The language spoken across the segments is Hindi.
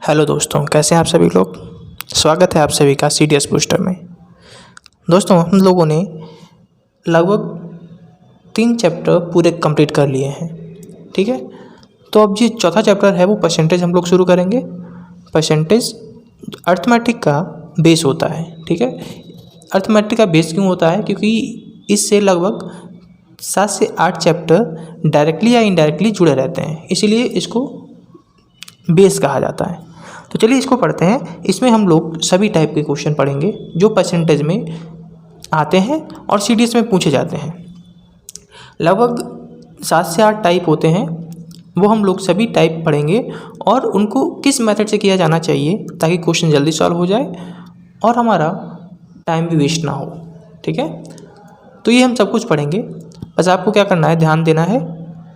हेलो दोस्तों, कैसे हैं आप सभी लोग। स्वागत है आप सभी का CDS बूस्टर में। दोस्तों, हम लोगों ने लगभग 3 चैप्टर पूरे कंप्लीट कर लिए हैं। ठीक है, तो अब जो चौथा चैप्टर है वो परसेंटेज हम लोग शुरू करेंगे। परसेंटेज अर्थमेटिक का बेस होता है। ठीक है, अर्थमेटिक का बेस क्यों होता है? क्योंकि इससे लगभग 7 से 8 चैप्टर डायरेक्टली या इनडायरेक्टली जुड़े रहते हैं, इसीलिए इसको बेस कहा जाता है। तो चलिए इसको पढ़ते हैं। इसमें हम लोग सभी टाइप के क्वेश्चन पढ़ेंगे जो परसेंटेज में आते हैं और CDS में पूछे जाते हैं। लगभग 7 से 8 टाइप होते हैं, वो हम लोग सभी टाइप पढ़ेंगे और उनको किस मेथड से किया जाना चाहिए ताकि क्वेश्चन जल्दी सॉल्व हो जाए और हमारा टाइम भी वेस्ट ना हो। ठीक है, तो ये हम सब कुछ पढ़ेंगे। बस आपको क्या करना है, ध्यान देना है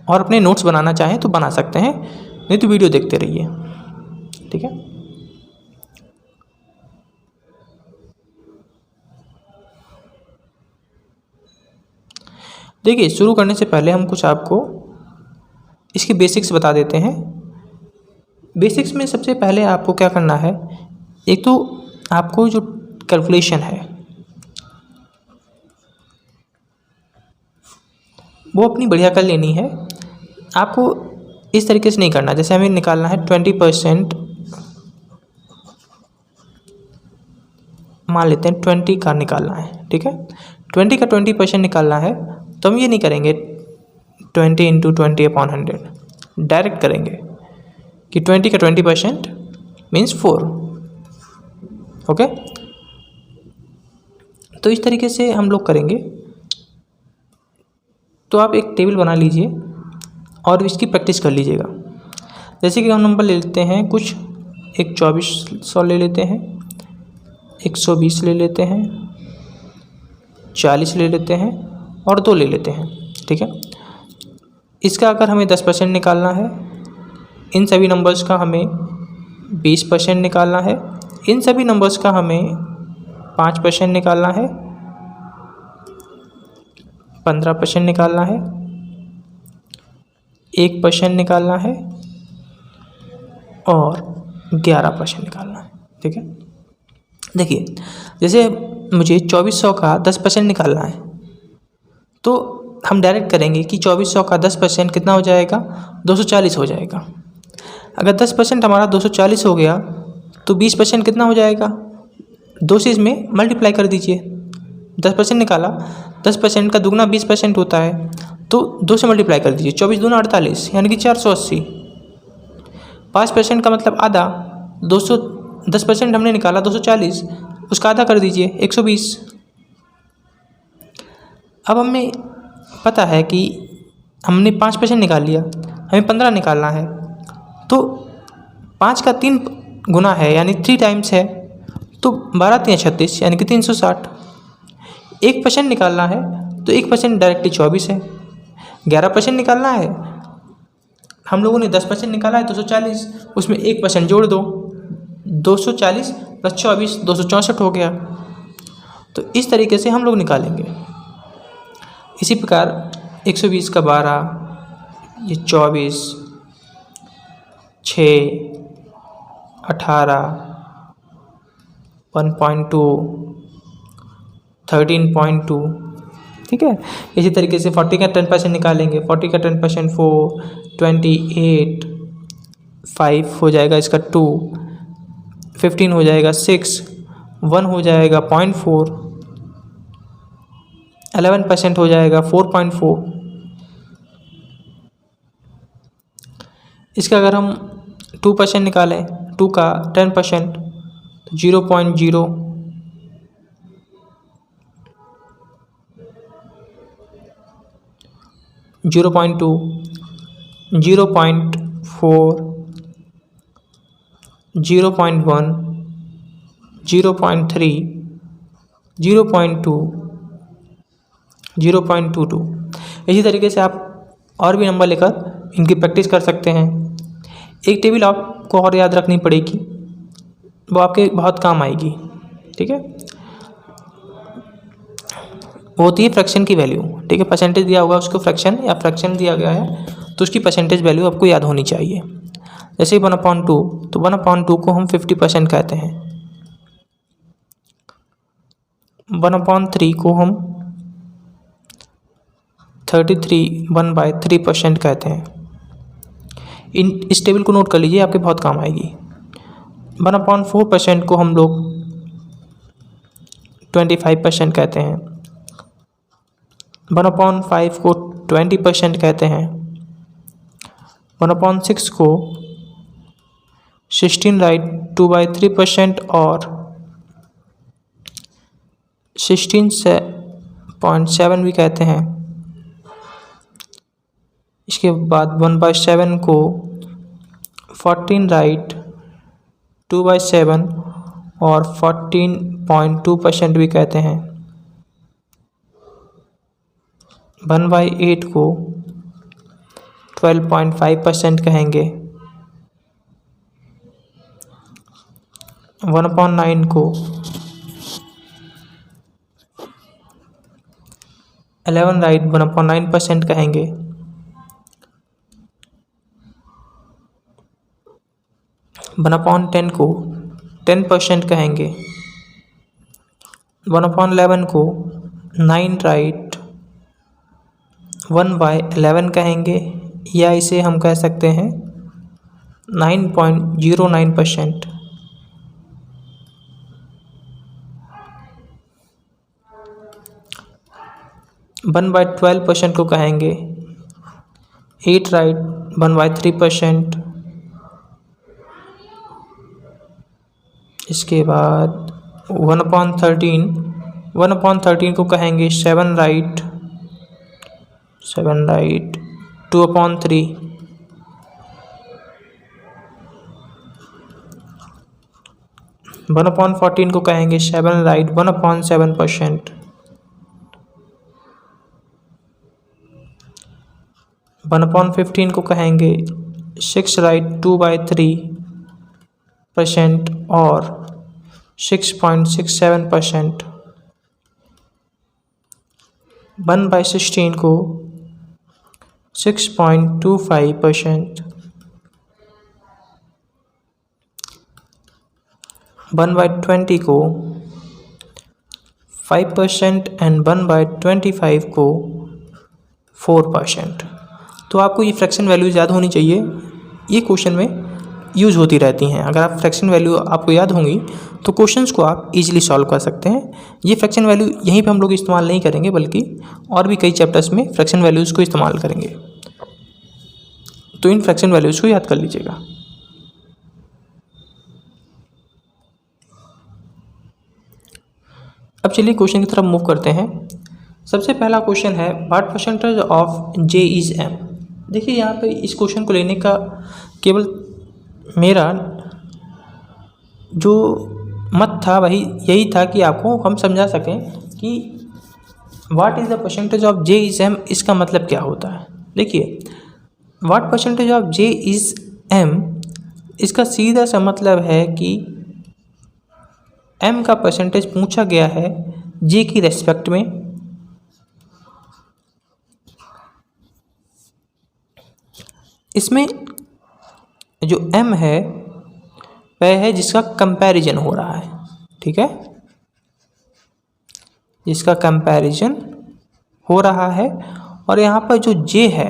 और अपने नोट्स बनाना चाहें तो बना सकते हैं, नहीं तो वीडियो देखते रहिए। ठीक है, देखिए शुरू करने से पहले हम कुछ आपको इसके बेसिक्स बता देते हैं। बेसिक्स में सबसे पहले आपको क्या करना है, एक तो आपको जो कैलकुलेशन है वो अपनी बढ़िया कर लेनी है। आपको इस तरीके से नहीं करना, जैसे हमें निकालना है 20%, मान लेते हैं 20 का निकालना है। ठीक है, 20 का 20% निकालना है तो हम ये नहीं करेंगे 20 × 20/100, डायरेक्ट करेंगे कि 20 का 20% मीन्स 4। ओके, तो इस तरीके से हम लोग करेंगे। तो आप एक टेबल बना लीजिए और इसकी प्रैक्टिस कर लीजिएगा। जैसे कि हम नंबर ले लेते हैं कुछ, एक 2400 ले लेते हैं, 120 ले लेते हैं, 40 ले लेते हैं और 2 ले लेते हैं। ठीक है, इसका अगर हमें 10% निकालना है, इन सभी नंबर्स का हमें 20% निकालना है, इन सभी नंबर्स का हमें 5% निकालना है, 15% निकालना है, 1% निकालना है और 11% निकालना है। ठीक है, देखिए जैसे मुझे 2400 का 10% निकालना है तो हम डायरेक्ट करेंगे कि 2400 का 10% कितना हो जाएगा, 240 हो जाएगा। अगर 10% हमारा 240 हो गया तो 20% कितना हो जाएगा, 2 से इसमें मल्टीप्लाई कर दीजिए। 10% निकाला, 10% का दुगना 20% होता है तो 2 से मल्टीप्लाई कर दीजिए, 24 दूना 48 यानी कि 480। 5% का मतलब आधा, 10% हमने निकाला 240, उसका आधा कर दीजिए 120। अब हमें पता है कि हमने 5% निकाल लिया, हमें 15 निकालना है तो 5 का 3 गुना है यानी 3 टाइम्स है तो 12 × 3 = 36 यानी कि 360। 1% निकालना है तो 1% डायरेक्टली 24 है। 11% निकालना है, हम लोगों ने 10% निकाला है 240, उसमें 1% जोड़ दो, 240 + 24 264 हो गया। तो इस तरीके से हम लोग निकालेंगे। इसी प्रकार 120 का 12, ये 24, 6, 18, 1.2, 13.2। ठीक है, इसी तरीके से 40 का 10% निकालेंगे। 40 का 10% 4, 28, 5 हो जाएगा इसका 2, 15 हो जाएगा 6, 1 हो जाएगा 0.4, 11% हो जाएगा 4.4। इसका अगर हम 2% निकालें, 2 का 10% तो 0.0, 0.2, 0.4, 0.1, 0.3, 0.2, 0.22। इसी तरीके से आप और भी नंबर लेकर इनकी प्रैक्टिस कर सकते हैं। एक टेबल आपको और याद रखनी पड़ेगी, वो आपके बहुत काम आएगी। ठीक है, वो होती है फ्रैक्शन की वैल्यू। ठीक है, परसेंटेज दिया होगा उसको फ्रैक्शन या फ्रैक्शन दिया गया है तो उसकी परसेंटेज वैल्यू आपको याद होनी चाहिए। जैसे 1/2, तो 1/2 को हम 50% कहते हैं। 1/3 को हम 1/3% कहते हैं। इस टेबल को नोट कर लीजिए, आपके बहुत काम आएगी। 1/4% को हम लोग 25% कहते हैं। 1/5 को 20% कहते हैं। 1/6 को 16 राइट 2/3% और 16.7 भी कहते हैं। इसके बाद 1/7 को 14 राइट 2/7 और 14.2% भी कहते हैं। 1/8 को 12.5% कहेंगे। 1/9 को 11 राइट 1/9% कहेंगे। 1/10 को 10% कहेंगे। 1/11 को 9 राइट 1/11 कहेंगे, या इसे हम कह सकते हैं 9.09%। 1/12% को कहेंगे 8 राइट 1/3%। इसके बाद 1/13 को कहेंगे 7 राइट 2/3। 1/14 को कहेंगे 7 राइट 1/7%। 1/15 को कहेंगे 6 राइट 2/3% और 6.67%। 1/16 को 6.25%। 1/20 को 5% एंड 1/25 को 4%। तो आपको ये फ्रैक्शन वैल्यूज याद होनी चाहिए, ये क्वेश्चन में यूज होती रहती हैं। अगर आप फ्रैक्शन वैल्यू आपको याद होंगी तो क्वेश्चंस को आप इजीली सॉल्व कर सकते हैं। ये फ्रैक्शन वैल्यू यहीं पे हम लोग इस्तेमाल नहीं करेंगे, बल्कि और भी कई चैप्टर्स में फ्रैक्शन वैल्यूज़ को इस्तेमाल करेंगे। तो इन फ्रैक्शन वैल्यूज़ को याद कर लीजिएगा। अब चलिए क्वेश्चन की तरफ मूव करते हैं। सबसे पहला क्वेश्चन है what percentage of J is M. देखिए यहाँ पे इस क्वेश्चन को लेने का केवल मेरा जो मत था वही यही था कि आपको हम समझा सकें कि what is the percentage of J is M, इसका मतलब क्या होता है। देखिए what percentage of J is M, इसका सीधा सा मतलब है कि एम का परसेंटेज पूछा गया है जे की रेस्पेक्ट में, इसमें जो m है वह है जिसका कंपैरिजन हो रहा है, ठीक है, जिसका कंपैरिजन हो रहा है। और यहाँ पर जो j है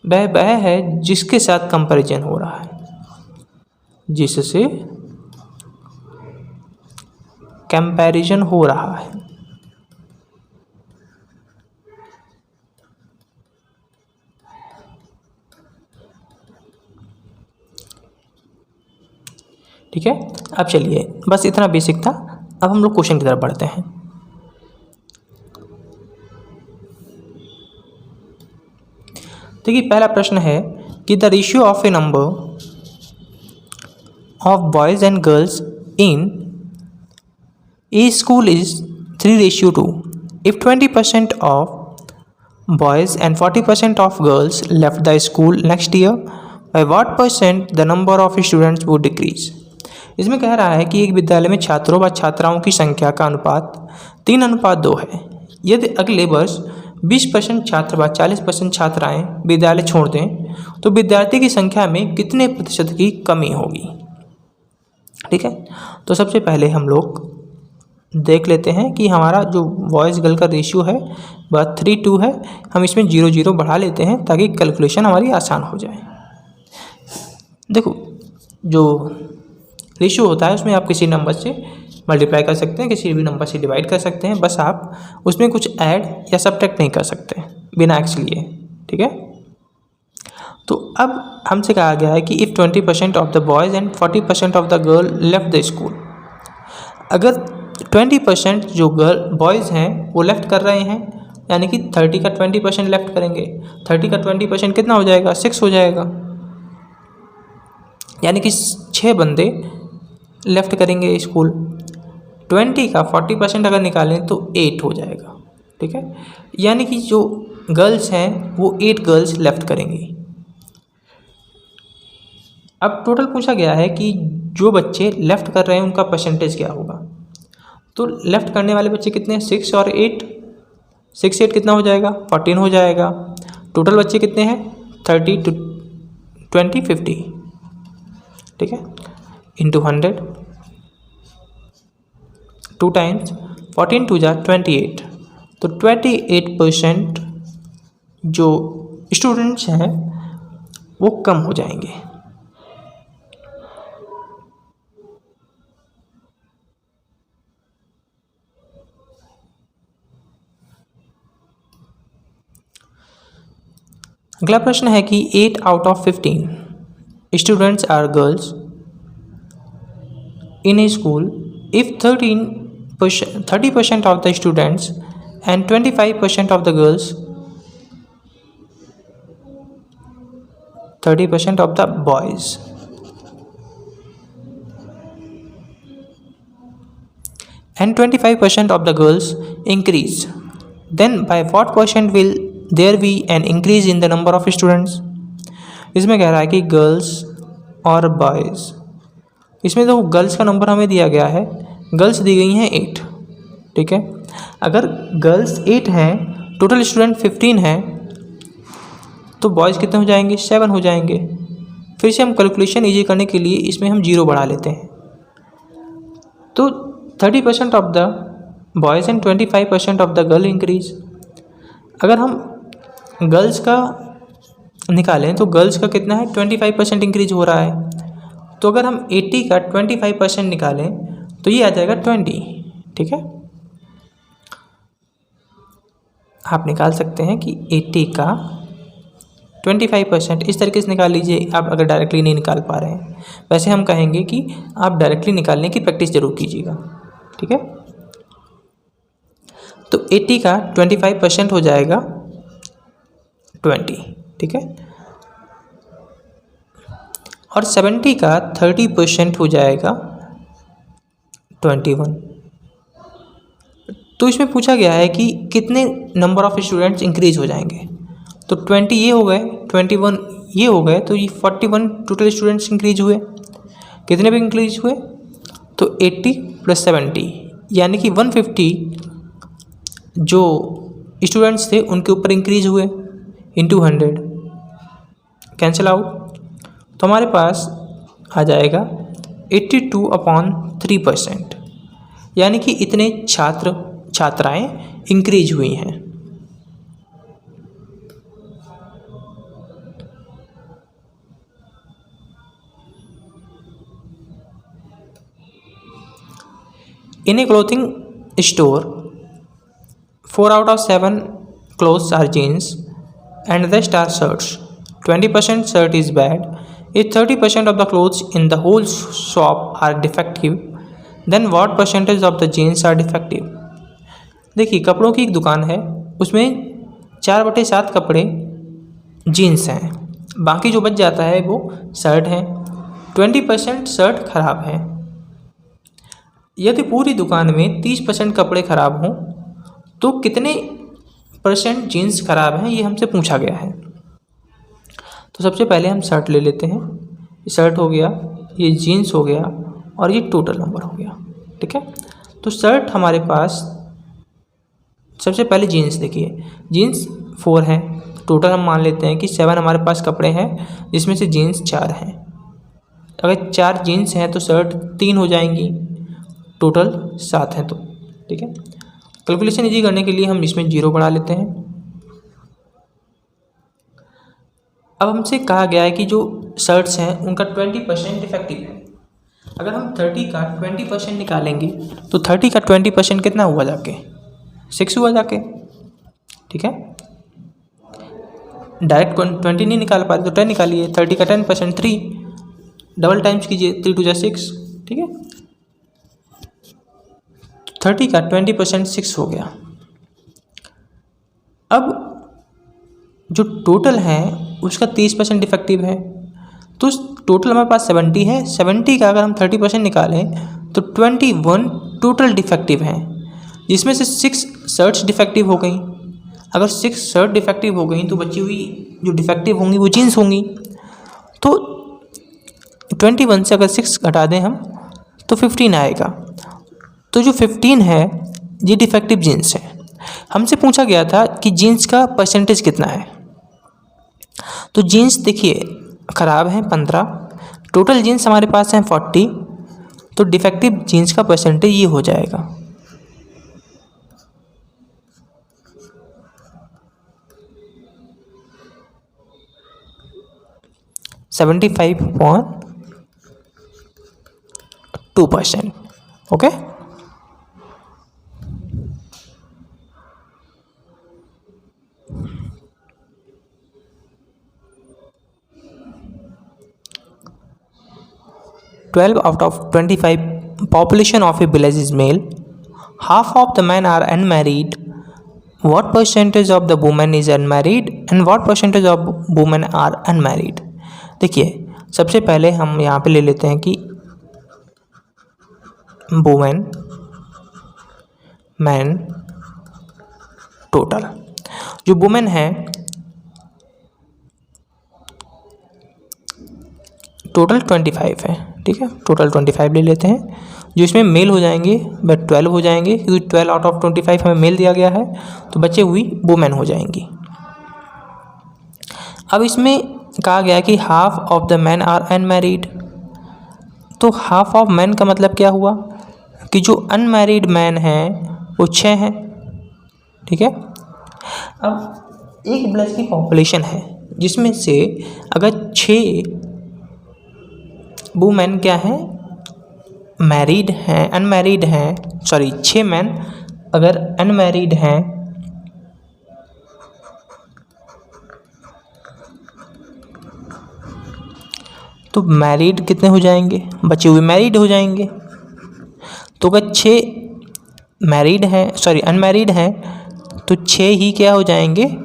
वह है जिसके साथ कंपैरिजन हो रहा है, जिससे कंपैरिजन हो रहा है। ठीक है, अब चलिए बस इतना बेसिक था। अब हम लोग क्वेश्चन की तरफ बढ़ते हैं। देखिए पहला प्रश्न है कि the ratio of a number of boys and girls in A school is 3:2। If 20% of boys and 40% of girls left the school next year, by what percent the number of students would decrease. इसमें कह रहा है कि एक विद्यालय में छात्रों व छात्राओं की संख्या का अनुपात 3:2 है। यदि अगले वर्ष 20% छात्र व 40% छात्राएं विद्यालय छोड़ दें तो विद्यार्थी की संख्या में कितने प्रतिशत की कमी होगी। ठीक है, तो सबसे पहले हम लोग देख लेते हैं कि हमारा जो बॉयज़ गर्ल का रेशियो है वह 3:2 है। हम इसमें 0 बढ़ा लेते हैं ताकि कैलकुलेशन हमारी आसान हो जाए। देखो, जो रेशियो होता है उसमें आप किसी नंबर से मल्टीप्लाई कर सकते हैं, किसी भी नंबर से डिवाइड कर सकते हैं, बस आप उसमें कुछ ऐड या सब्ट्रैक्ट नहीं कर सकते बिना एक्स लिए। ठीक है, तो अब हमसे कहा गया है कि if 20% of the boys and 40% of the girl left the school. अगर 20% जो गर्ल बॉयज़ हैं वो लेफ़्ट कर रहे हैं, यानी कि 30 का 20% लेफ़्ट करेंगे, 30 का 20% कितना हो जाएगा, 6 हो जाएगा। यानी कि 6 बंदे लेफ़्ट करेंगे स्कूल। 20 का 40% अगर निकालें तो 8 हो जाएगा। ठीक है, यानी कि जो गर्ल्स हैं वो 8 गर्ल्स लेफ़्ट करेंगी। अब टोटल पूछा गया है कि जो बच्चे लेफ़्ट कर रहे हैं उनका परसेंटेज क्या होगा। तो लेफ़्ट करने वाले बच्चे कितने हैं, 6 और 8, 6 8 कितना हो जाएगा, 14 हो जाएगा। टोटल बच्चे कितने हैं, 30 to 20 50। ठीक है, इंटू 100, 2 टाइम्स 14 2 जा 28, तो 28% जो स्टूडेंट्स हैं वो कम हो जाएंगे। अगला प्रश्न है कि 8 out of 15 students are girls in a school if 30% of the students and 25% of the girls, 30% of the boys, and 25% of the girls increase, then by what percent will there be an increase in the number of students। इसमें कह रहा है कि गर्ल्स और बॉयज़, इसमें तो गर्ल्स का नंबर हमें दिया गया है, गर्ल्स दी गई हैं 8। ठीक है, अगर गर्ल्स 8 हैं, टोटल स्टूडेंट 15 हैं, तो बॉयज़ कितने हो जाएंगे, 7 हो जाएंगे। फिर से हम कैलकुलेशन ईजी करने के लिए इसमें हम 0 बढ़ा लेते हैं। तो 30% of the boys and 25% of the girl increase. अगर हम गर्ल्स का निकालें तो गर्ल्स का कितना है, 25% इंक्रीज हो रहा है। तो अगर हम 80 का 25% निकालें तो ये आ जाएगा 20। ठीक है, आप निकाल सकते हैं कि 80 का 25% इस तरीके से निकाल लीजिए। आप अगर डायरेक्टली नहीं निकाल पा रहे हैं, वैसे हम कहेंगे कि आप डायरेक्टली निकालने की प्रैक्टिस जरूर कीजिएगा। ठीक है, तो 80 का 25% हो जाएगा 20। ठीक है, और 70 का 30% हो जाएगा 21। तो इसमें पूछा गया है कि कितने नंबर ऑफ स्टूडेंट्स इंक्रीज हो जाएंगे। तो 20 ये हो गए, 21 ये हो गए, तो ये 41 टोटल स्टूडेंट्स इंक्रीज हुए। कितने भी इंक्रीज हुए, तो 80 + 70 यानी कि 150 जो स्टूडेंट्स थे उनके ऊपर इंक्रीज हुए, इंटू 100 कैंसिल आउट। तो हमारे पास आ जाएगा 82/3%, यानी कि इतने छात्र छात्राएं इंक्रीज हुई हैं। In a clothing store, 4 out of 7 clothes are jeans and the rest are shirts. 20% shirt is bad. If 30% of the clothes in the whole shop are defective, then what percentage of the jeans are defective? देखिए, कपड़ों की एक दुकान है, उसमें 4/7 कपड़े जीन्स हैं, बाकी जो बच जाता है वो शर्ट हैं। 20% शर्ट खराब है। यदि पूरी दुकान में 30% कपड़े खराब हों तो कितने % जीन्स खराब हैं, ये हमसे पूछा गया है। तो सबसे पहले हम शर्ट ले लेते हैं। ये शर्ट हो गया, ये जीन्स हो गया और ये टोटल नंबर हो गया। ठीक है, तो शर्ट हमारे पास सबसे पहले जीन्स देखिए, जीन्स 4 हैं, टोटल हम मान लेते हैं कि 7 हमारे पास कपड़े हैं, जिसमें से जीन्स 4 हैं। अगर 4 जीन्स हैं तो शर्ट 3 हो जाएंगी, टोटल 7 हैं। तो ठीक है, कैलकुलेशन इजी करने के लिए हम इसमें 0 बढ़ा लेते हैं। अब हमसे कहा गया है कि जो शर्ट्स हैं उनका 20% डिफेक्टिव है। अगर हम 30 का 20% निकालेंगे तो 30 का 20% कितना हुआ जाके 6 हुआ जाके। ठीक है, डायरेक्ट 20 नहीं निकाल पा रहे तो 10 निकालिए। 30 का 10% 3, डबल टाइम्स कीजिए, 3 2 6। ठीक है, 30 का 20% 6 हो गया। अब जो टोटल है उसका 30% डिफेक्टिव है, तो टोटल हमारे पास 70 है। 70 का अगर हम 30% निकालें तो 21 टोटल डिफेक्टिव हैं, जिसमें से 6 शर्ट्स डिफेक्टिव हो गई। अगर 6 शर्ट डिफेक्टिव हो गई तो बची हुई जो डिफेक्टिव होंगी वो जीन्स होंगी। तो 21 से अगर 6 घटा दें हम तो 15 आएगा। तो जो 15 है ये डिफेक्टिव जीन्स है। हमसे पूछा गया था कि जीन्स का परसेंटेज कितना है। तो जीन्स देखिए ख़राब है 15, टोटल जीन्स हमारे पास हैं 40, तो डिफेक्टिव जीन्स का परसेंटेज ये हो जाएगा 75.2%। Okay, "12 out of 25 population of a village is male. Half of the men are unmarried. What percentage of the women is unmarried and what percentage of women are unmarried?" देखिए सबसे पहले हम यहाँ पे ले लेते हैं कि वुमेन, मैन, टोटल। जो वुमेन है टोटल 25 है। ठीक है, टोटल 25 ले लेते हैं। जो इसमें मेल हो जाएंगे वह 12 हो जाएंगे, क्योंकि 12 आउट ऑफ 25 हमें मेल दिया गया है, तो बचे हुई वुमेन हो जाएंगी। अब इसमें कहा गया कि half of the man are unmarried. तो हाफ ऑफ मैन का मतलब क्या हुआ कि जो अनमैरिड मैन हैं वो 6 हैं। ठीक है, अब एक विलेज की पॉपुलेशन है जिसमें से अगर 6 वुमेन क्या हैं मैरिड हैं, अनमैरिड हैं, सॉरी 6 मैन अगर अनमैरिड हैं तो मैरिड कितने हो जाएंगे, बचे हुए मैरिड हो जाएंगे। तो अगर 6 मैरिड हैं, सॉरी अनमैरिड हैं, तो 6 ही क्या हो जाएंगे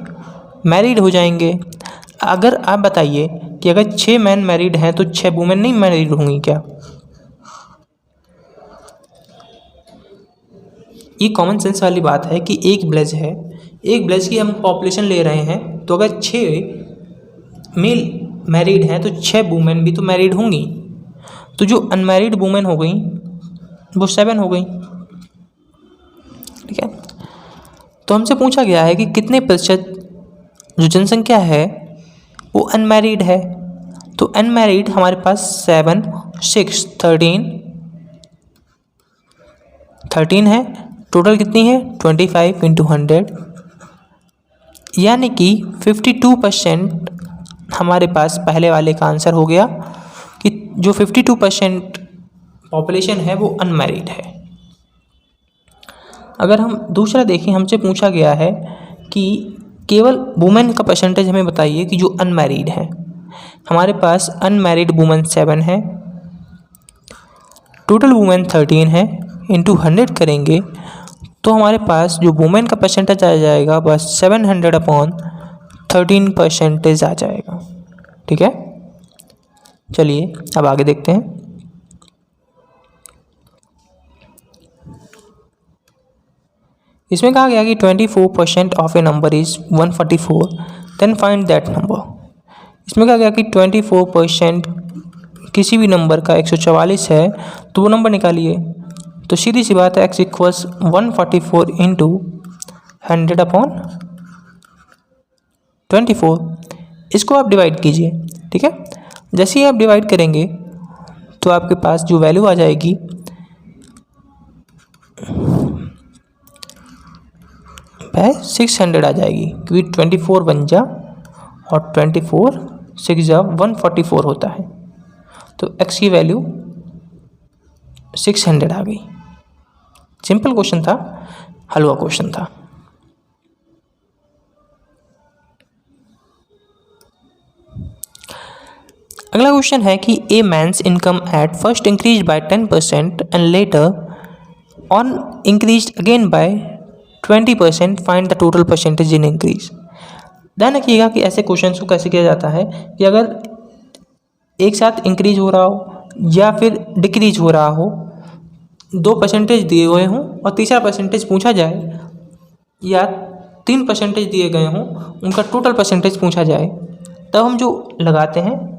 मैरिड हो जाएंगे। अगर आप बताइए कि अगर 6 मैन मैरिड हैं तो 6 वुमेन नहीं मैरिड होंगी क्या? ये कॉमन सेंस वाली बात है कि एक विलेज है, एक विलेज की हम पॉपुलेशन ले रहे हैं, तो अगर 6 मेल मैरिड हैं तो 6 वुमेन भी तो मैरिड होंगी। तो जो अनमैरिड वुमेन हो गई वो 7 हो गई। ठीक है, तो हमसे पूछा गया है कि कितने प्रतिशत जो जनसंख्या है वो अनमैरिड है। तो अनमैरिड हमारे पास 7 6 13 है, टोटल कितनी है 25 × 100, यानी कि 52% हमारे पास पहले वाले का आंसर हो गया कि जो 52% पॉपुलेशन है वो अनमैरिड है। अगर हम दूसरा देखें, हमसे पूछा गया है कि केवल वुमेन का परसेंटेज हमें बताइए कि जो अनमैरिड है। हमारे पास अनमैरिड वुमेन 7 है, टोटल वुमेन 13 है, इंटू 100 करेंगे तो हमारे पास जो वुमेन का परसेंटेज आ जाएगा बस 700/13% आ जाएगा। ठीक है, चलिए अब आगे देखते हैं। इसमें कहा गया कि 24% of a number is 144, then find that number. इसमें कहा गया कि 24% किसी भी नंबर का 144 है तो वो नंबर निकालिए। तो सीधी सी बात है x = 144 × 100/24, इसको आप डिवाइड कीजिए। ठीक है, जैसे ही आप डिवाइड करेंगे तो आपके पास जो वैल्यू आ जाएगी वह 600 आ जाएगी, क्योंकि 24 बन जा और 24 6 जा 144 होता है, तो x की वैल्यू 600 आ गई। सिंपल क्वेश्चन था, हलवा क्वेश्चन था। अगला क्वेश्चन है कि a man's income at first increase by 10% and later on increase again by 20%, find the total percentage in increase. ध्यान रखिएगा कि ऐसे क्वेश्चन को कैसे किया जाता है कि अगर एक साथ इंक्रीज हो रहा हो या फिर डिक्रीज हो रहा हो, 2 परसेंटेज दिए हुए हों और तीसरा परसेंटेज पूछा जाए, या 3 परसेंटेज दिए गए हों, उनका टोटल परसेंटेज पूछा जाए, तब हम जो लगाते हैं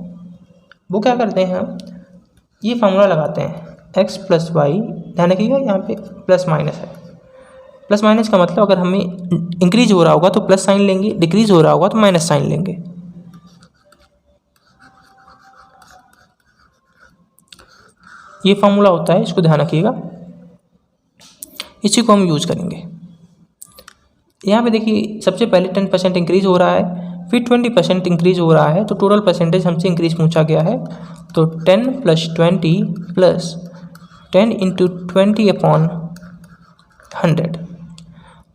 वो क्या करते हैं, हम ये फार्मूला लगाते हैं x + y। ध्यान रखिएगा यहाँ पे प्लस माइनस है। प्लस माइनस का मतलब अगर हमें इंक्रीज हो रहा होगा तो प्लस साइन लेंगे, डिक्रीज हो रहा होगा तो माइनस साइन लेंगे। ये फार्मूला होता है, इसको ध्यान रखिएगा, इसी को हम यूज करेंगे। यहाँ पे देखिए सबसे पहले 10% इंक्रीज हो रहा है, फिर 20% इंक्रीज हो रहा है, तो टोटल परसेंटेज हमसे इंक्रीज पूछा गया है, तो 10 + 20 + 10 × 20/100,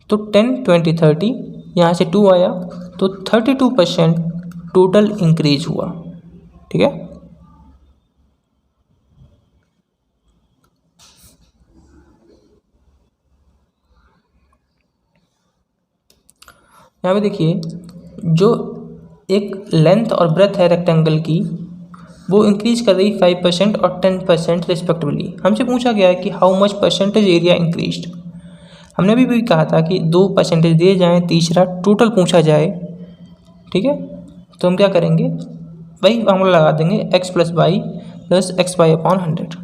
तो 10 20 30, यहाँ से 2 आया तो 32% टोटल इंक्रीज हुआ। ठीक है, यहाँ पे देखिए जो एक लेंथ और ब्रेथ है रेक्टेंगल की, वो इंक्रीज कर रही 5% और 10% रिस्पेक्टिवली। हमसे पूछा गया है कि how much percentage area increased. हमने भी कहा था कि 2 परसेंटेज दिए जाएँ, तीसरा टोटल पूछा जाए। ठीक है, तो हम क्या करेंगे, वही फार्मूला लगा देंगे x + y + xy/100।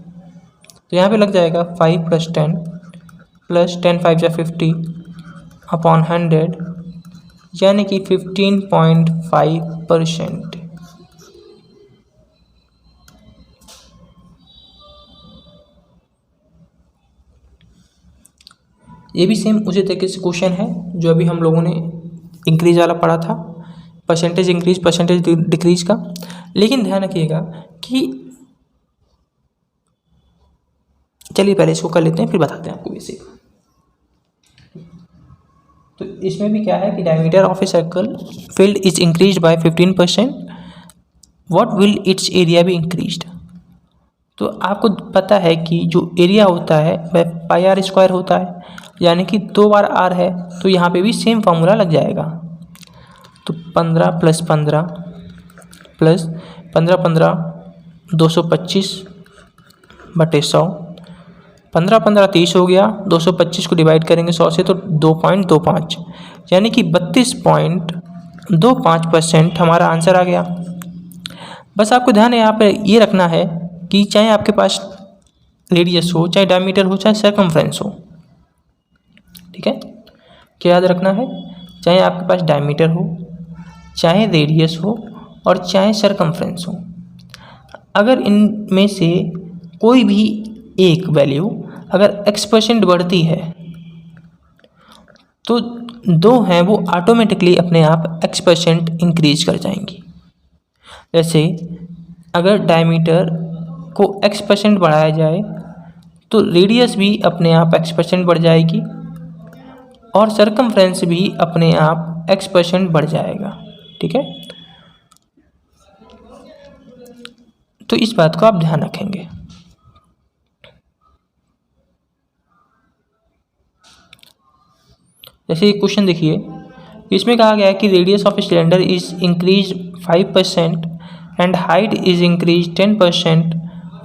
तो यहाँ पे लग जाएगा 5 + 10 + 10 5 = 50/100, यानी कि 15.5%। ये भी सेम उसी तरीके से क्वेश्चन है जो अभी हम लोगों ने इंक्रीज वाला पढ़ा था, परसेंटेज इंक्रीज परसेंटेज डिक्रीज का। लेकिन ध्यान रखिएगा कि चलिए पहले इसको कर लेते हैं, फिर बताते हैं आपको बेसिक। तो इसमें भी क्या है कि diameter of a circle field is increase by 15%, what will it's area be increased. तो आपको पता है कि जो एरिया होता है वह πr² होता है, यानी कि 2 बार r है, तो यहाँ पे भी सेम फार्मूला लग जाएगा। तो 15 + 15 + 15 15 225/100, 15 15 30 हो गया, 225 को डिवाइड करेंगे 100 से तो 2.25, यानी कि 32.25% हमारा आंसर आ गया। बस आपको ध्यान है यहाँ पर ये रखना है कि चाहे आपके पास रेडियस हो, चाहे डायमीटर हो, चाहे सर्कमफ्रेंस हो। ठीक है, क्या याद रखना है, चाहे आपके पास डायमीटर हो, चाहे रेडियस हो और चाहे सर्कमफ्रेंस हो, अगर इनमें से कोई भी एक वैल्यू अगर x% बढ़ती है तो 2 हैं वो ऑटोमेटिकली अपने आप x% इंक्रीज कर जाएंगी। जैसे अगर डायमीटर को x% बढ़ाया जाए तो रेडियस भी अपने आप x% बढ़ जाएगी और सर्कमफ्रेंस भी अपने आप x% बढ़ जाएगा। ठीक है, तो इस बात को आप ध्यान रखेंगे। जैसे ये क्वेश्चन देखिए, इसमें कहा गया है कि radius of a cylinder is increase 5% and height is increase 10%,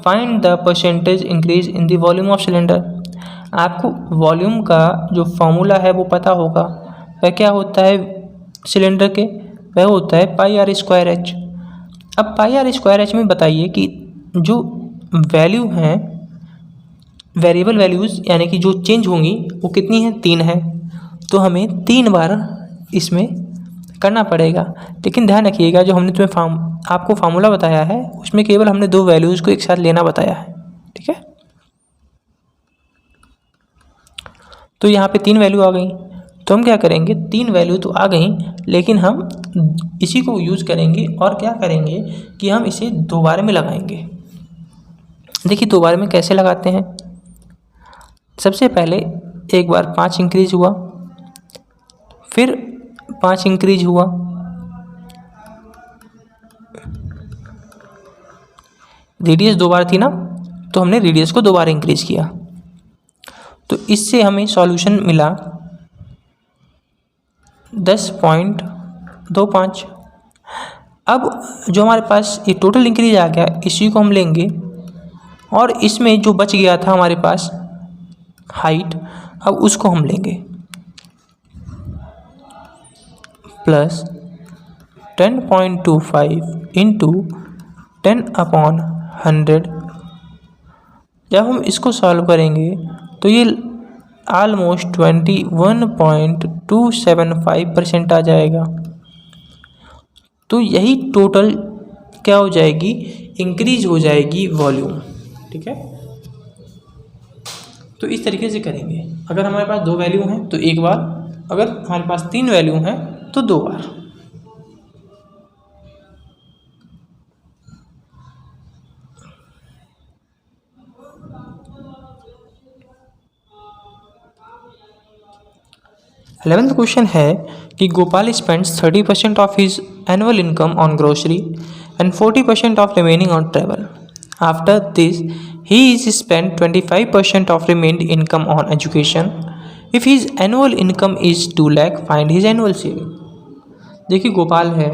find the percentage increase in the volume of cylinder. आपको वॉल्यूम का जो फॉर्मूला है वो पता होगा, वह क्या होता है सिलेंडर के, वह होता है πr²h। अब πr²h में बताइए कि जो वैल्यू हैं वेरिएबल वैल्यूज़ यानी कि जो चेंज होंगी वो कितनी हैं, 3 है। तो हमें 3 बार इसमें करना पड़ेगा। लेकिन ध्यान रखिएगा, जो हमने तुम्हें आपको फार्मूला बताया है उसमें केवल हमने 2 वैल्यूज़ को एक साथ लेना बताया है, ठीक है। तो यहाँ पे 3 वैल्यू आ गई, तो हम क्या करेंगे, 3 वैल्यू तो आ गई, लेकिन हम इसी को यूज़ करेंगे और क्या करेंगे कि हम इसे दोबारा में लगाएंगे। देखिए दोबारा में कैसे लगाते हैं। सबसे पहले एक बार 5 इंक्रीज हुआ, फिर 5 इंक्रीज हुआ, रेडियस 2 बार थी ना, तो हमने रेडियस को 2 बार इंक्रीज किया, तो इससे हमें सॉल्यूशन मिला 10.25। अब जो हमारे पास ये टोटल इंक्रीज आ गया, इसी को हम लेंगे और इसमें जो बच गया था हमारे पास हाइट, अब उसको हम लेंगे प्लस 10.25 इंटू 10/100। जब हम इसको सॉल्व करेंगे तो ये ऑलमोस्ट 21.275% आ जाएगा। तो यही टोटल क्या हो जाएगी, इंक्रीज हो जाएगी वॉल्यूम, ठीक है। तो इस तरीके से करेंगे। अगर हमारे पास 2 वैल्यू हैं तो एक बार, अगर हमारे पास 3 वैल्यू हैं तो 2 बार। इलेवेंथ क्वेश्चन है कि Gopal spends 30% of his annual income on grocery and 40% of remaining on travel. After this he is spent 25% of remained income on education. If his annual income is 2 lakh, find his annual saving. देखिए गोपाल है,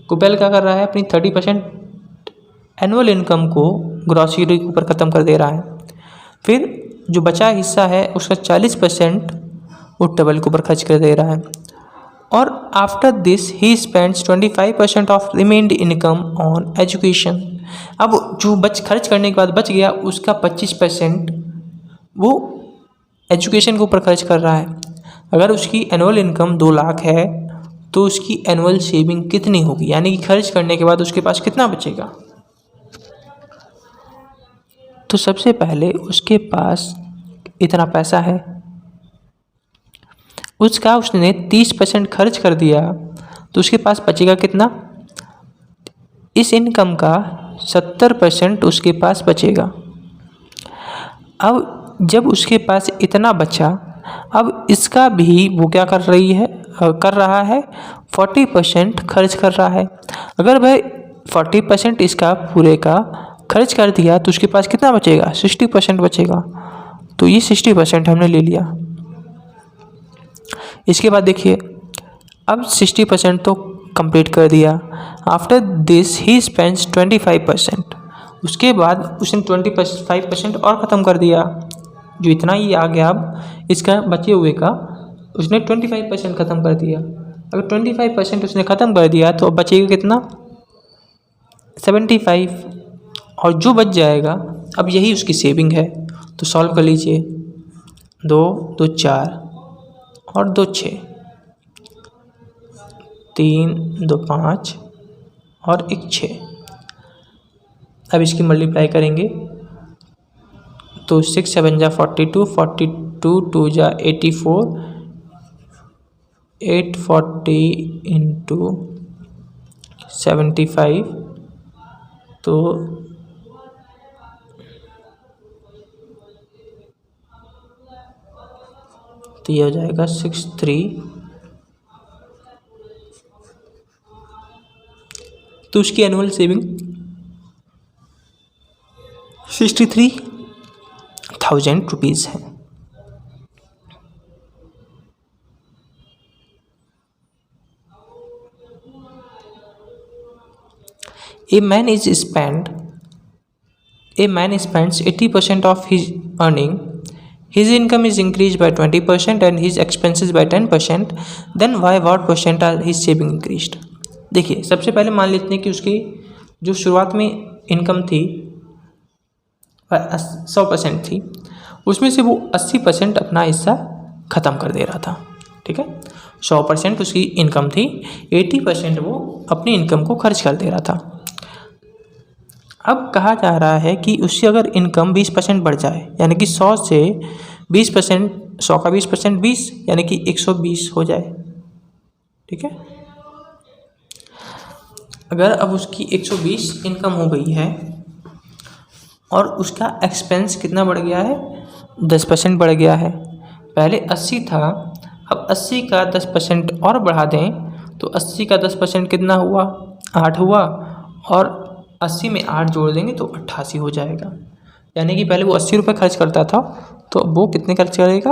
गोपाल क्या कर रहा है, अपनी 30% एनुअल इनकम को ग्रॉसरी के ऊपर ख़त्म कर दे रहा है, फिर जो बचा हिस्सा है उसका 40% वो ट्रेवल के ऊपर खर्च कर दे रहा है, और after this he spends 25% of remained income on education. अब जो खर्च करने के बाद बच गया उसका 25% वो एजुकेशन के ऊपर खर्च कर रहा है। अगर उसकी एनुअल इनकम 2 लाख है तो उसकी एनुअल सेविंग कितनी होगी, यानी कि खर्च करने के बाद उसके पास कितना बचेगा। तो सबसे पहले उसके पास इतना पैसा है, उसका उसने 30% खर्च कर दिया, तो उसके पास बचेगा कितना, इस इनकम का 70% उसके पास बचेगा। अब जब उसके पास इतना बचा, अब इसका भी वो क्या कर रहा है 40% खर्च कर रहा है। अगर भाई 40% इसका पूरे का खर्च कर दिया तो उसके पास कितना बचेगा, 60% बचेगा। तो ये 60% हमने ले लिया। इसके बाद देखिए, अब 60% तो कंप्लीट कर दिया। After this he spends 25%। उसके बाद उसने 25% और ख़त्म कर दिया, जो इतना ही आ गया। अब इसका बचे हुए का उसने 25% ख़त्म कर दिया। अगर 25% उसने ख़त्म कर दिया तो अब बचेगा कितना, 75, और जो बच जाएगा अब यही उसकी सेविंग है। तो सॉल्व कर लीजिए, 2 2 4 और 2 6, 3 2 5 और 1 6। अब इसकी मल्टीप्लाई करेंगे तो 6 7 जा 42, 42 2 जा 84, 840 इंटू 75, तो ये हो जाएगा 63। तो उसकी एनुअल सेविंग 63,000 रुपीज़ है। A man spends 80% of his earning. His income is increased by 20% and his expenses by 10%. Then why what percent are his saving increased? देखिए, सबसे पहले मान लेते हैं कि उसकी जो शुरुआत में इनकम थी 100% थी, उसमें से वो 80% अपना हिस्सा ख़त्म कर दे रहा था, ठीक है। 100% उसकी इनकम थी, 80% वो अपनी इनकम को खर्च कर दे रहा था। अब कहा जा रहा है कि उससे अगर इनकम 20% बढ़ जाए, यानी कि 100 से 20%, 100 का 20% 20, यानी कि 120 हो जाए, ठीक है। अगर अब उसकी 120 इनकम हो गई है और उसका एक्सपेंस कितना बढ़ गया है, 10% बढ़ गया है। पहले 80 था, अब 80 का 10% और बढ़ा दें तो 80 का 10% कितना हुआ, 8 हुआ, और 80 में 8 जोड़ देंगे तो 88 हो जाएगा। यानी कि पहले वो 80 रुपये खर्च करता था, तो वो कितने खर्च करेगा,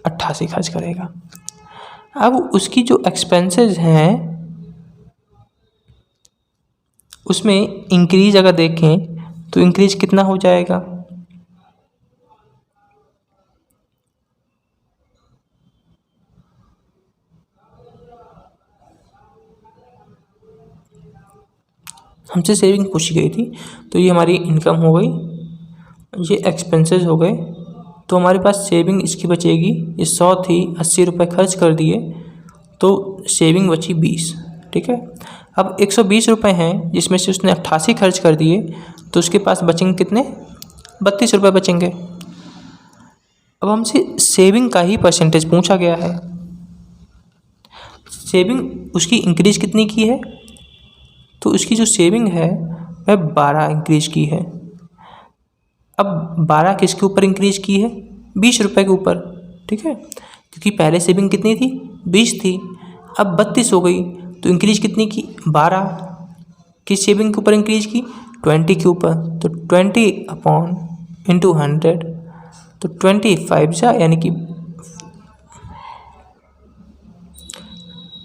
88 खर्च करेगा। अब उसकी जो एक्सपेंसेस हैं उसमें इंक्रीज अगर देखें तो इंक्रीज कितना हो जाएगा, हमसे सेविंग पूछी गई थी, तो ये हमारी इनकम हो गई, ये एक्सपेंसेस हो गए, तो हमारे पास सेविंग इसकी बचेगी। ये 100 थी, 80 रुपये खर्च कर दिए तो सेविंग बची 20, ठीक है। अब 120 रुपये हैं जिसमें से उसने 88 खर्च कर दिए, तो उसके पास बचेंगे कितने, 32 रुपये बचेंगे। अब हमसे सेविंग का ही परसेंटेज पूछा गया है। सेविंग उसकी इंक्रीज कितनी की है, तो उसकी जो सेविंग है वह 12 इंक्रीज की है। अब 12 किसके ऊपर इंक्रीज की है, 20 रुपये के ऊपर, ठीक है। क्योंकि पहले सेविंग कितनी थी, 20 थी, अब 32 हो गई, तो इंक्रीज कितनी की, 12। किस सेविंग के ऊपर इंक्रीज की, 20 के ऊपर, तो 20 अपॉन इंटू 100, तो 25 जा यानी कि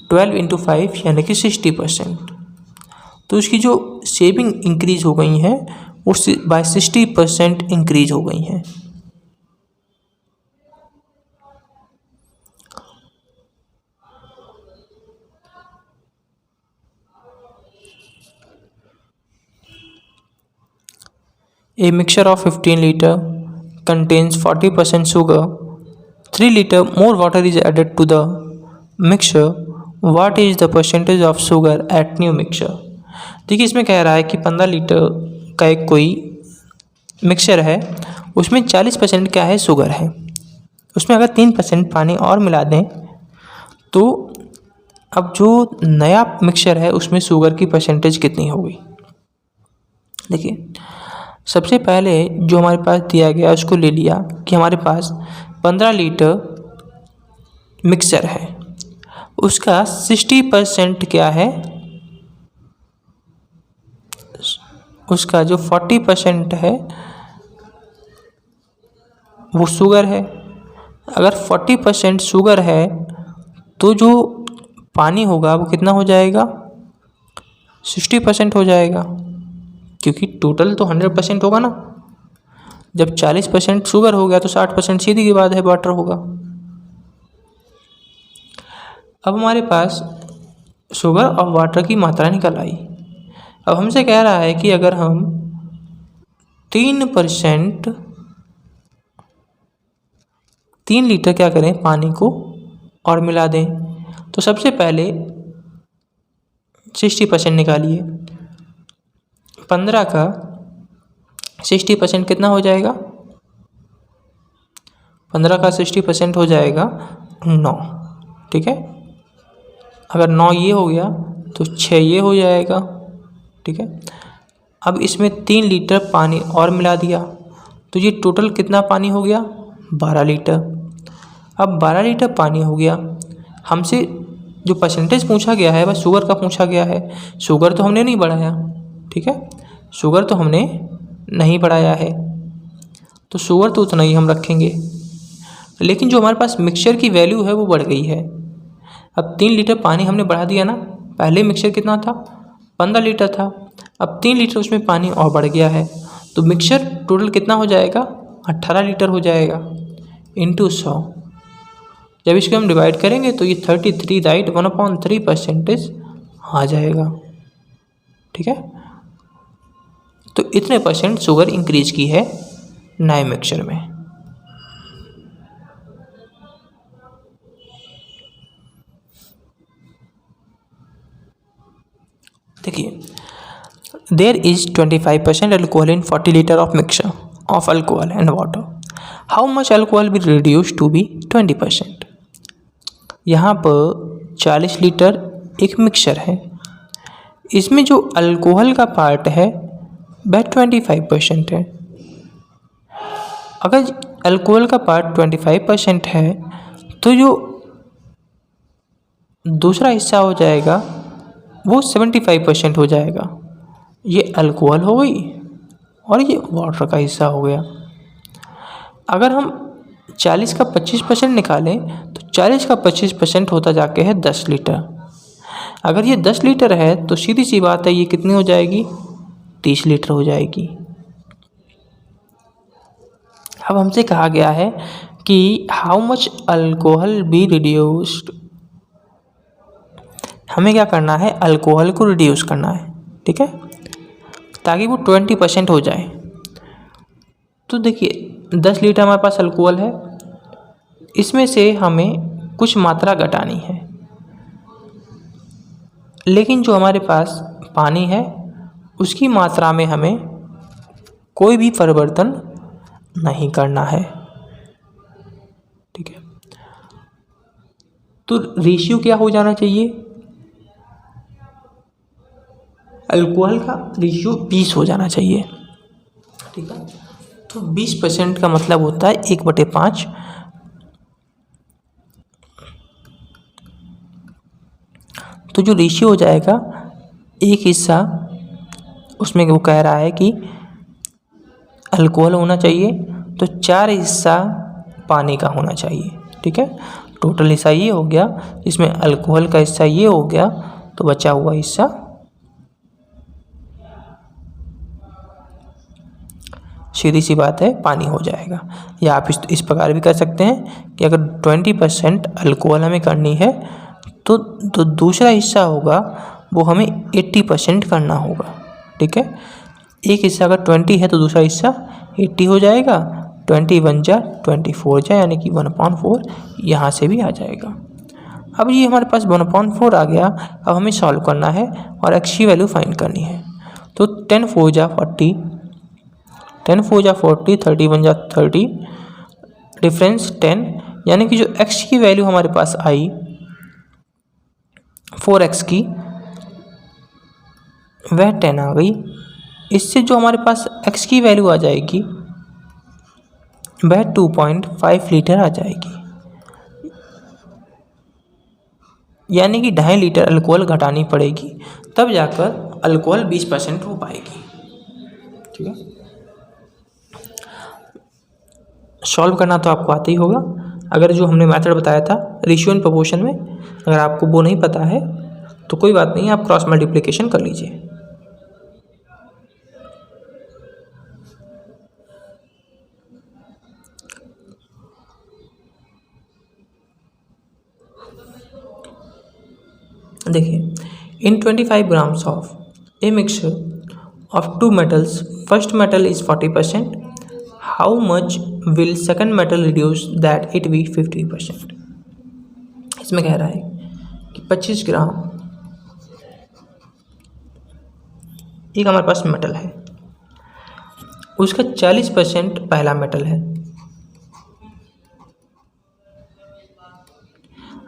12 इंटू 5 यानी कि 60%। तो उसकी जो सेविंग इंक्रीज हो गई हैं वो बाय 60% इंक्रीज हो गई हैं। A mixture of 15 liter contains 40% sugar. 3 liter more water is added to the mixture. What is the percentage of sugar at new mixture? देखिए इसमें कह रहा है कि 15 लीटर का एक कोई मिक्सचर है, उसमें 40% क्या है, शुगर है। उसमें अगर 3% पानी और मिला दें तो अब जो नया मिक्सचर है उसमें शुगर की परसेंटेज कितनी होगी। देखिए सबसे पहले जो हमारे पास दिया गया उसको ले लिया कि हमारे पास 15 लीटर मिक्सचर है, उसका 60% क्या है, उसका जो 40% है वो शुगर है। अगर 40% शुगर है तो जो पानी होगा वो कितना हो जाएगा, 60% हो जाएगा, क्योंकि टोटल तो 100% होगा ना। जब 40% शुगर हो गया तो 60% सीधी की बात है वाटर होगा। अब हमारे पास शुगर और वाटर की मात्रा निकल आई। अब हमसे कह रहा है कि अगर हम 3 लीटर क्या करें, पानी को और मिला दें, तो सबसे पहले 60% निकालिए। 15 का 60% कितना हो जाएगा, 15 का 60% हो जाएगा 9, ठीक है। अगर 9 ये हो गया तो 6 ये हो जाएगा, ठीक है। अब इसमें 3 लीटर पानी और मिला दिया तो ये टोटल कितना पानी हो गया, 12 लीटर। अब 12 लीटर पानी हो गया। हमसे जो परसेंटेज पूछा गया है वह शुगर का पूछा गया है। शुगर तो हमने नहीं बढ़ाया, ठीक है, शुगर तो हमने नहीं बढ़ाया है, तो शुगर तो उतना ही हम रखेंगे। लेकिन जो हमारे पास मिक्सचर की वैल्यू है वो बढ़ गई है। अब 3 लीटर पानी हमने बढ़ा दिया ना, पहले मिक्सचर कितना था, 15 लीटर था, अब 3 लीटर उसमें पानी और बढ़ गया है, तो मिक्सचर टोटल कितना हो जाएगा, 18 लीटर हो जाएगा इंटू 100। जब इसको हम डिवाइड करेंगे तो ये 33 राइट 1/3% आ जाएगा, ठीक है। तो इतने % शुगर इंक्रीज की है नए मिक्सचर में। there is 25% alcohol in 40 liter of mixture of alcohol and water. How much alcohol will reduce to be 20%? यहाँ पर 40 लीटर एक मिक्सचर है, इसमें जो अल्कोहल का पार्ट है वह 25% है। अगर अल्कोहल का पार्ट 25% है तो जो दूसरा हिस्सा हो जाएगा वो 75% हो जाएगा। ये अल्कोहल हो गई और ये वाटर का हिस्सा हो गया। अगर हम 40 का 25% निकालें तो 40 का 25% होता जाके है 10 लीटर। अगर ये 10 लीटर है तो सीधी सी बात है ये कितनी हो जाएगी, 30 लीटर हो जाएगी। अब हमसे कहा गया है कि how much alcohol be reduced. हमें क्या करना है, अल्कोहल को रिड्यूस करना है, ठीक है, ताकि वो 20% हो जाए। तो देखिए 10 लीटर हमारे पास अल्कोहल है, इसमें से हमें कुछ मात्रा घटानी है, लेकिन जो हमारे पास पानी है उसकी मात्रा में हमें कोई भी परिवर्तन नहीं करना है, ठीक है। तो रेशियो क्या हो जाना चाहिए, अल्कोहल का रेशियो 20 हो जाना चाहिए, ठीक है। तो 20% का मतलब होता है 1/5। तो जो रेशियो हो जाएगा, एक हिस्सा उसमें वो कह रहा है कि अल्कोहल होना चाहिए तो 4 हिस्सा पानी का होना चाहिए, ठीक है। टोटल हिस्सा ये हो गया, इसमें अल्कोहल का हिस्सा ये हो गया, तो बचा हुआ हिस्सा सीधी सी बात है पानी हो जाएगा। या आप इस प्रकार भी कर सकते हैं कि अगर 20% अल्कोहल हमें करनी है तो दूसरा हिस्सा होगा वो हमें 80% करना होगा, ठीक है। एक हिस्सा अगर 20 है तो दूसरा हिस्सा 80 हो जाएगा। 20 1 जा 24 जा, यानी कि 1/4 यहाँ से भी आ जाएगा। अब ये हमारे पास 1/4 आ गया। अब हमें सॉल्व करना है और x की वैल्यू फाइंड करनी है। तो 10 4 जा 40, 10 4 जा 40, 30 1 जा 30, डिफरेंस 10, यानी कि जो x की वैल्यू हमारे पास आई 4x की, वह 10 आ गई। इससे जो हमारे पास x की वैल्यू आ जाएगी वह 2.5 लीटर आ जाएगी, यानी कि 2.5 लीटर अल्कोहल घटानी पड़ेगी, तब जाकर अल्कोहल 20% हो पाएगी, ठीक है। सॉल्व करना तो आपको आता ही होगा। अगर जो हमने मेथड बताया था रेशियो एंड प्रोपोर्शन में, अगर आपको वो नहीं पता है तो कोई बात नहीं, आप क्रॉस मल्टीप्लिकेशन कर लीजिए। देखिए, इन 25 grams of a mixture of 2 metals, first metal is 40%, how much will second metal reduce that it be 50%। इसमें कह रहा है कि 25 ग्राम एक हमारे पास मेटल है, उसका 40% पहला मेटल है।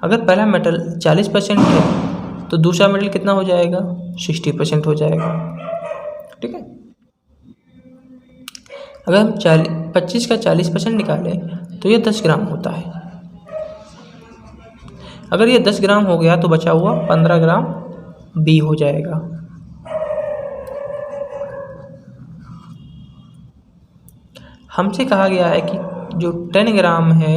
अगर पहला मेटल 40% है तो दूसरा मेटल कितना हो जाएगा, 60% हो जाएगा, ठीक है। अगर हम 25 का 40% निकालें तो ये 10 ग्राम होता है। अगर ये 10 ग्राम हो गया तो बचा हुआ 15 ग्राम बी हो जाएगा। हमसे कहा गया है कि जो 10 ग्राम है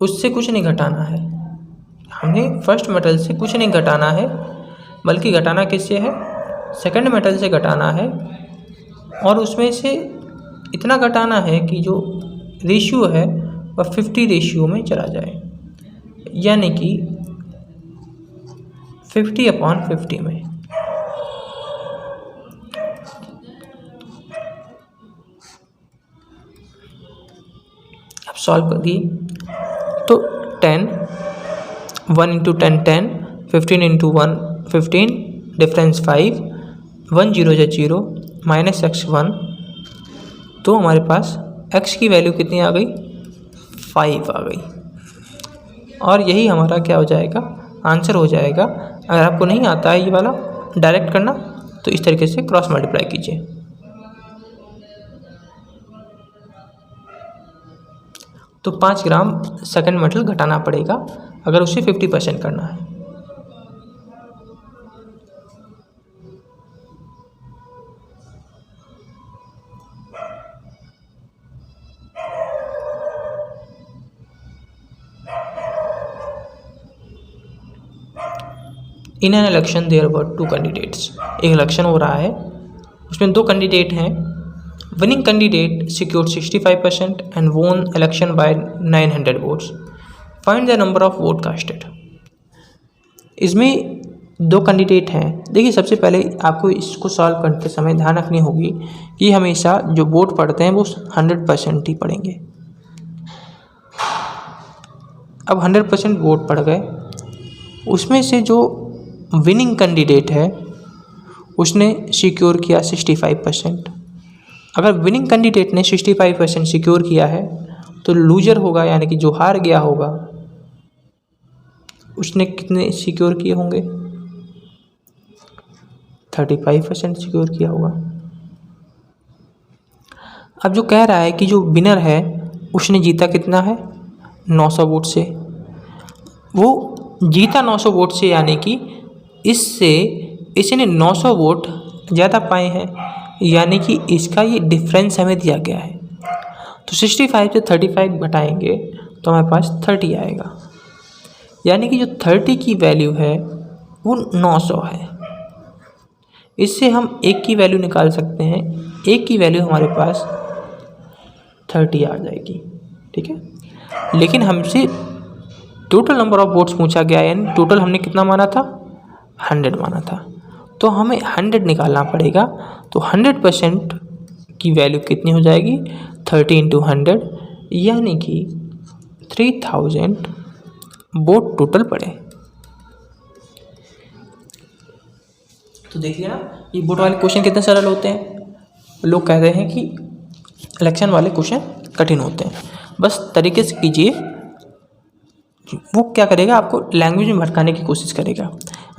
उससे कुछ नहीं घटाना है, हमें फर्स्ट मेटल से कुछ नहीं घटाना है, बल्कि घटाना किससे है, सेकंड मेटल से घटाना है। और उसमें से इतना घटाना है कि जो रेशियो है वह 50 रेशियो में चला जाए, यानी कि 50/50 में। अब सॉल्व कर दिए तो 10, 1 × 10 10, 15 × 1 15 डिफरेंस 5, 1 0 जा 0 माइनस x1, तो हमारे पास x की वैल्यू कितनी आ गई, 5 आ गई। और यही हमारा क्या हो जाएगा, आंसर हो जाएगा। अगर आपको नहीं आता है ये वाला डायरेक्ट करना तो इस तरीके से क्रॉस मल्टीप्लाई कीजिए। तो 5 ग्राम सेकंड मेटल घटाना पड़ेगा अगर उसे 50% करना है। In an election there were 2 candidates. एक इलेक्शन हो रहा है, उसमें 2 कैंडिडेट हैं। Winning candidate secured 65% and won election by 900 votes. Find the number of vote casted. इसमें 2 कैंडिडेट हैं। देखिए, सबसे पहले आपको इसको सॉल्व करते समय ध्यान रखनी होगी कि हमेशा जो वोट पढ़ते हैं वो 100% ही पढ़ेंगे। अब 100% वोट पड़ गए, उसमें से जो विनिंग कैंडिडेट है उसने सिक्योर किया 65%। अगर विनिंग कैंडिडेट ने 65% सिक्योर किया है तो लूजर होगा, यानी कि जो हार गया होगा, उसने कितने सिक्योर किए होंगे, 35% सिक्योर किया होगा। अब जो कह रहा है कि जो विनर है उसने जीता कितना है, 900 वोट से। वो जीता 900 वोट से, यानी कि इससे इसने 900 वोट ज़्यादा पाए हैं, यानी कि इसका ये डिफरेंस हमें दिया गया है। तो 65 से 35 घटाएंगे तो हमारे पास 30 आएगा, यानी कि जो 30 की वैल्यू है वो 900 है। इससे हम एक की वैल्यू निकाल सकते हैं, एक की वैल्यू हमारे पास 30 आ जाएगी, ठीक है। लेकिन हमसे टोटल नंबर ऑफ वोट्स पूछा गया है, यानी टोटल हमने कितना माना था, 100 माना था, तो हमें 100 निकालना पड़ेगा। तो 100% की वैल्यू कितनी हो जाएगी, 30 × 100, यानी कि 3000 वोट टोटल पड़े। तो देखिए ना, ये वोट वाले क्वेश्चन कितने सरल होते हैं। लोग कहते हैं कि इलेक्शन वाले क्वेश्चन कठिन होते हैं, बस तरीके से कीजिए। वो क्या करेगा, आपको लैंग्वेज में भटकाने की कोशिश करेगा।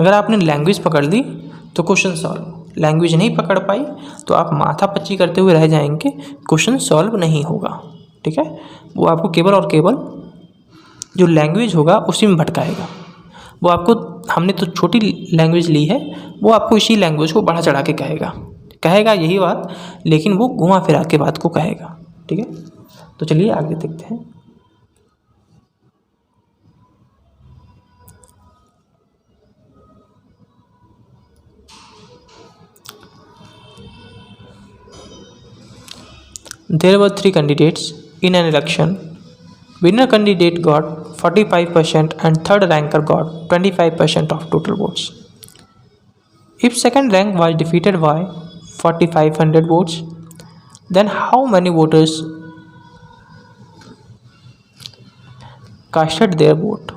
अगर आपने लैंग्वेज पकड़ ली तो क्वेश्चन सॉल्व, लैंग्वेज नहीं पकड़ पाई तो आप माथा पच्ची करते हुए रह जाएंगे, क्वेश्चन सॉल्व नहीं होगा, ठीक है। वो आपको केवल और केवल जो लैंग्वेज होगा उसी में भटकाएगा। वो आपको, हमने तो छोटी लैंग्वेज ली है, वो आपको इसी लैंग्वेज को बढ़ा चढ़ा के कहेगा यही बात, लेकिन वो घुमा फिरा के बात को कहेगा, ठीक है। तो चलिए आगे देखते हैं। There were 3 candidates in an election. Winner candidate got 45% and third ranker got 25% of total votes. If second rank was defeated by 4500 votes, then how many voters casted their vote?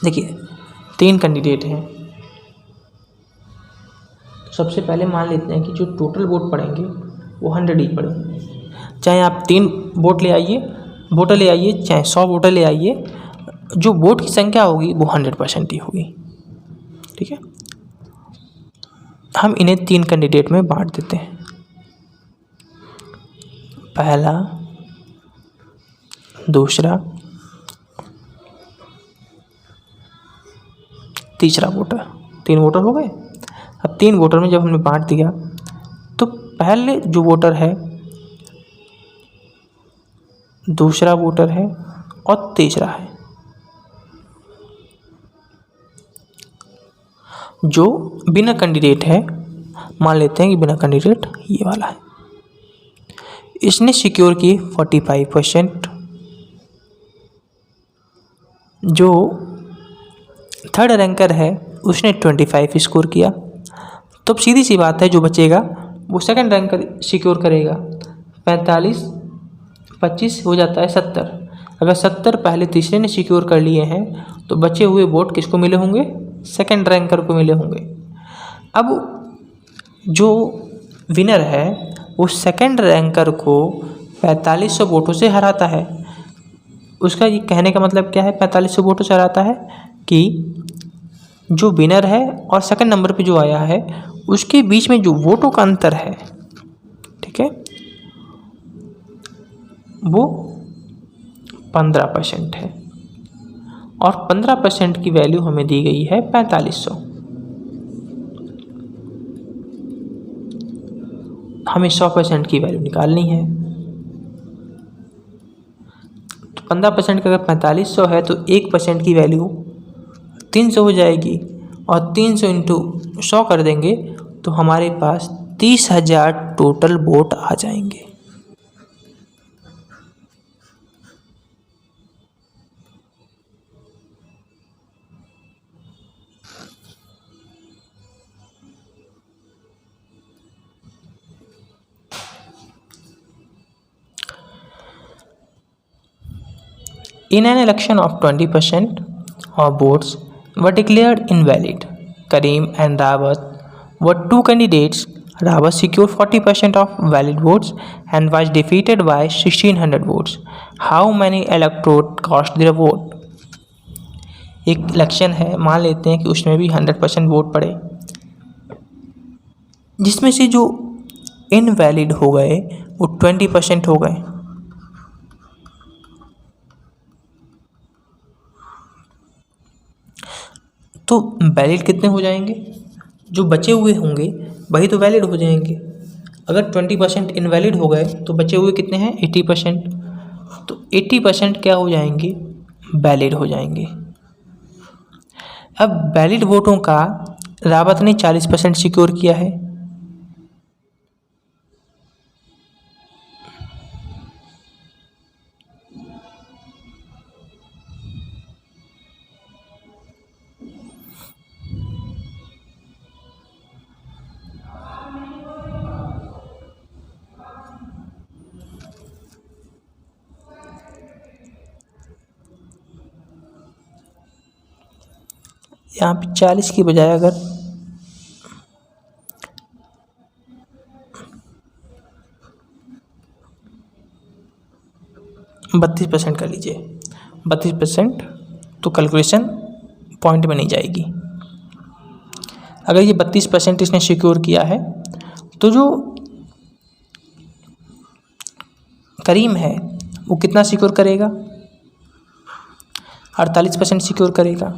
देखिए, 3 कैंडिडेट हैं। सबसे पहले मान लेते हैं कि जो टोटल वोट पड़ेंगे वो 100 ही पड़ेंगे। चाहे आप 3 वोटर ले आइए, चाहे 100 वोटर ले आइए, जो वोट की संख्या होगी वो 100% ही होगी, ठीक है। हम इन्हें 3 कैंडिडेट में बांट देते हैं। पहला, दूसरा, तीसरा वोटर। 3 वोटर हो गए। अब 3 वोटर में जब हमने बांट दिया तो पहले जो वोटर है, दूसरा वोटर है और तीसरा है। जो बिना कैंडिडेट है, मान लेते हैं कि बिना कैंडिडेट ये वाला है, इसने सिक्योर किए 45%। जो थर्ड रैंकर है उसने 25 स्कोर किया। तो अब सीधी सी बात है, जो बचेगा वो सेकंड रैंकर सिक्योर करेगा। 45 25 हो जाता है 70, अगर 70 पहले तीसरे ने सिक्योर कर लिए हैं तो बचे हुए वोट किसको मिले होंगे? सेकंड रैंकर को मिले होंगे। अब जो विनर है वो सेकंड रैंकर को 4500 वोटों से हराता है। उसका ये कहने का मतलब क्या है? 4500 वोटों से हराता है कि जो विनर है और सेकंड नंबर पे जो आया है उसके बीच में जो वोटों का अंतर है, ठीक है, वो 15% है और 15% की वैल्यू हमें दी गई है 4500। हमें 100% की वैल्यू निकालनी है। तो 15% का अगर 4500 है तो 1% की वैल्यू 300 हो जाएगी और 300 इंटू 100 कर देंगे तो हमारे पास 30,000 टोटल वोट आ जाएंगे। In an election of 20% of votes were declared invalid. Karim and Rawat were two candidates. Rawat secured 40% of valid votes and was defeated by 1600 votes. How many electorate cast their vote? एक इलेक्शन है, मान लेते हैं कि उसमें भी 100% वोट पड़े, जिसमें से जो इनवैलिड हो गए वो 20% हो गए। तो वैलिड कितने हो जाएंगे? जो बचे हुए होंगे वही तो वैलिड हो जाएंगे। अगर 20% इनवैलिड हो गए तो बचे हुए कितने हैं? 80%। तो 80% क्या हो जाएंगे? वैलिड हो जाएंगे। अब वैलिड वोटों का रावत ने 40% सिक्योर किया है। यहाँ पे 40 की बजाय अगर 32% कर लीजिए, 32% तो कैलकुलेशन पॉइंट में नहीं जाएगी। अगर ये 32% इसने सिक्योर किया है तो जो करीम है वो कितना सिक्योर करेगा? 48% सिक्योर करेगा।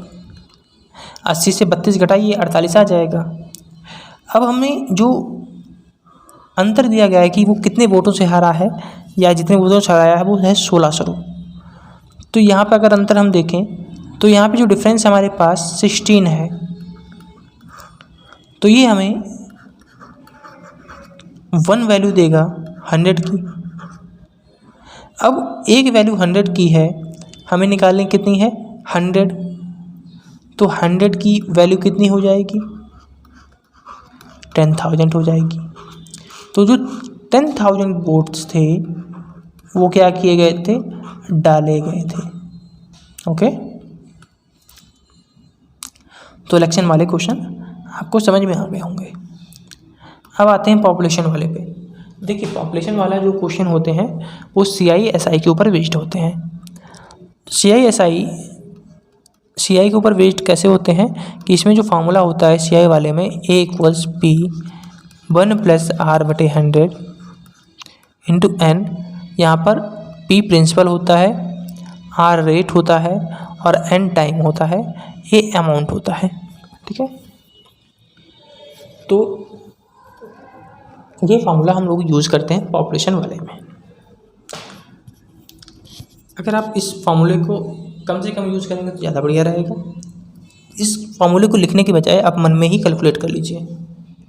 80 से 32 घटाइए, 48 आ जाएगा। अब हमें जो अंतर दिया गया है कि वो कितने वोटों से हारा है या जितने वोटों से हराया है वो है 1600। तो यहाँ पर अगर अंतर हम देखें तो यहाँ पे जो डिफरेंस हमारे पास 16 है, तो ये हमें 1 वैल्यू देगा 100 की। अब एक वैल्यू 100 की है, हमें निकालनी कितनी है? 100। तो 100 की वैल्यू कितनी हो जाएगी? 10,000 हो जाएगी। तो जो 10,000 वोट्स थे वो क्या किए गए थे? डाले गए थे। ओके, तो इलेक्शन वाले क्वेश्चन आपको समझ में आ गए होंगे। अब आते हैं पॉपुलेशन वाले पे। देखिए, पॉपुलेशन वाला जो क्वेश्चन होते हैं वो CISI के ऊपर बेस्ड होते हैं। CI के ऊपर बेस्ड कैसे होते हैं कि इसमें जो फार्मूला होता है CI वाले में A = P 1 + R/100 × N। यहाँ पर P प्रिंसिपल होता है, R रेट होता है और N टाइम होता है, A अमाउंट होता है। ठीक है, तो ये फार्मूला हम लोग यूज़ करते हैं पॉपुलेशन वाले में। अगर आप इस फार्मूले को कम से कम यूज़ करेंगे तो ज़्यादा बढ़िया रहेगा। इस फार्मूले को लिखने के बजाय आप मन में ही कैलकुलेट कर लीजिए।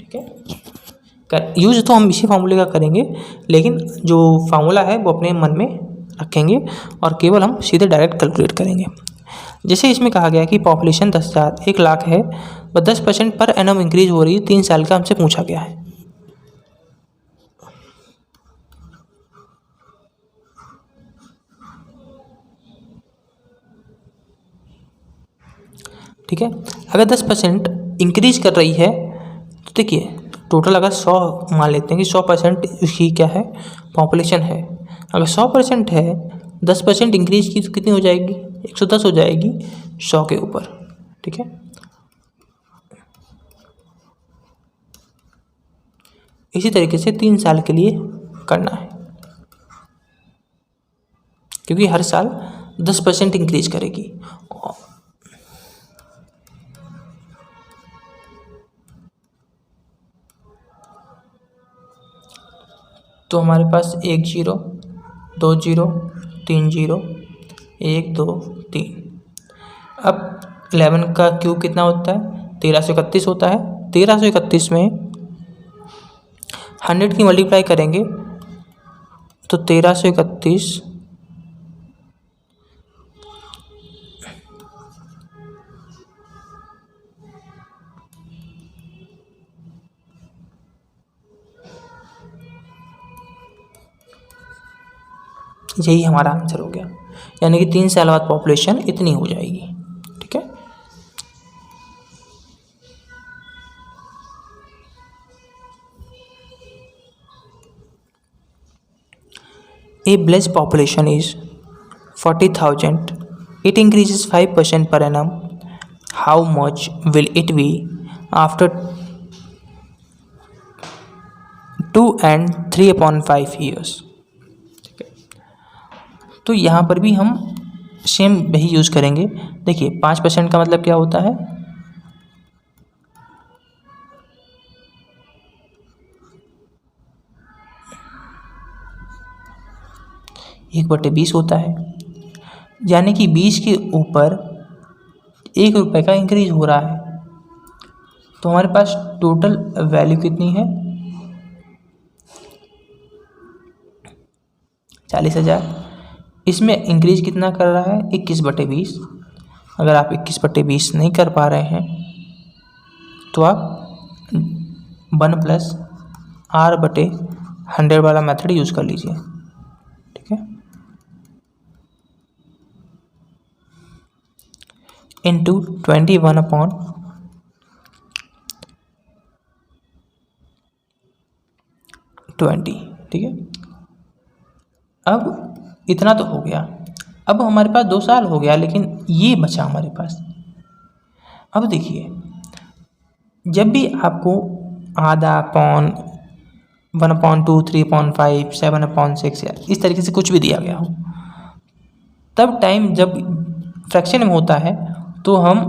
ठीक है, यूज़ तो हम इसी फार्मूले का करेंगे, लेकिन जो फार्मूला है वो अपने मन में रखेंगे और केवल हम सीधे डायरेक्ट कैलकुलेट करेंगे। जैसे इसमें कहा गया कि पॉपुलेशन 10,000 1 लाख है, वह 10% पर एनम इंक्रीज हो रही है, 3 साल का हमसे पूछा गया है। ठीक है। अगर 10% इंक्रीज कर रही है तो देखिए टोटल अगर 100 मान लेते हैं कि 100% उसकी क्या है पॉपुलेशन है, अगर 100% है 10% इंक्रीज की तो कितनी हो जाएगी 110 हो जाएगी 100 के ऊपर, ठीक है। इसी तरीके से 3 साल के लिए करना है, क्योंकि हर साल 10% इंक्रीज करेगी। तो हमारे पास 1 0 2 0 3 0 1 2 3। अब 11 का क्यूब कितना होता है 1331 होता है। 1331 में 100 की मल्टीप्लाई करेंगे तो 1331 यही हमारा आंसर हो गया, यानी कि 3 साल बाद पॉपुलेशन इतनी हो जाएगी, ठीक है। A village population is 40,000. It increases 5% per annum. How much will it be after 2 and 3/5 years? तो यहाँ पर भी हम सेम वही यूज़ करेंगे। देखिए 5% का मतलब क्या होता है 1/20 होता है, यानी कि 20 के ऊपर 1 रुपये का इंक्रीज हो रहा है। तो हमारे पास टोटल वैल्यू कितनी है 40,000। इसमें इंक्रीज कितना कर रहा है 21/20। अगर आप 21/20 नहीं कर पा रहे हैं तो आप 1 + R/100 वाला मेथड यूज़ कर लीजिए, ठीक है। इंटू 21/20, ठीक है। अब इतना तो हो गया। अब हमारे पास 2 साल हो गया, लेकिन ये बचा हमारे पास। अब देखिए जब भी आपको आधा पौन 1/2 3/5 7/6 या इस तरीके से कुछ भी दिया गया हो, तब टाइम जब फ्रैक्शन में होता है तो हम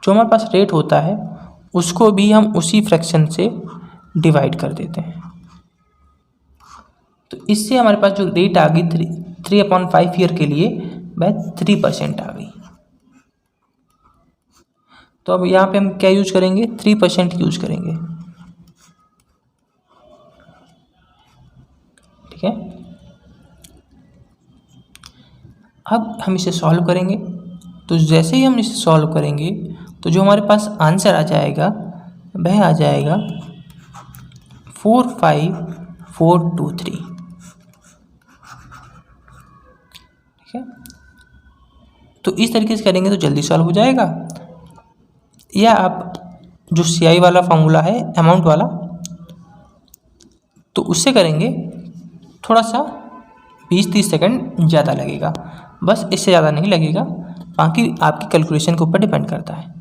जो हमारे पास रेट होता है उसको भी हम उसी फ्रैक्शन से डिवाइड कर देते हैं। तो इससे हमारे पास जो रेट आ गई 3/5 ईयर के लिए वह 3% आ गई। तो अब यहाँ पे हम क्या यूज करेंगे 3% यूज करेंगे, ठीक है। अब हम इसे सॉल्व करेंगे, तो जैसे ही हम इसे सॉल्व करेंगे तो जो हमारे पास आंसर आ जाएगा वह आ जाएगा 45423, ठीक है। तो इस तरीके से करेंगे तो जल्दी सॉल्व हो जाएगा। या आप जो CI वाला फॉर्मूला है अमाउंट वाला, तो उससे करेंगे थोड़ा सा 20-30 सेकंड ज़्यादा लगेगा, बस इससे ज़्यादा नहीं लगेगा। बाकी आपकी कैलकुलेशन के ऊपर डिपेंड करता है।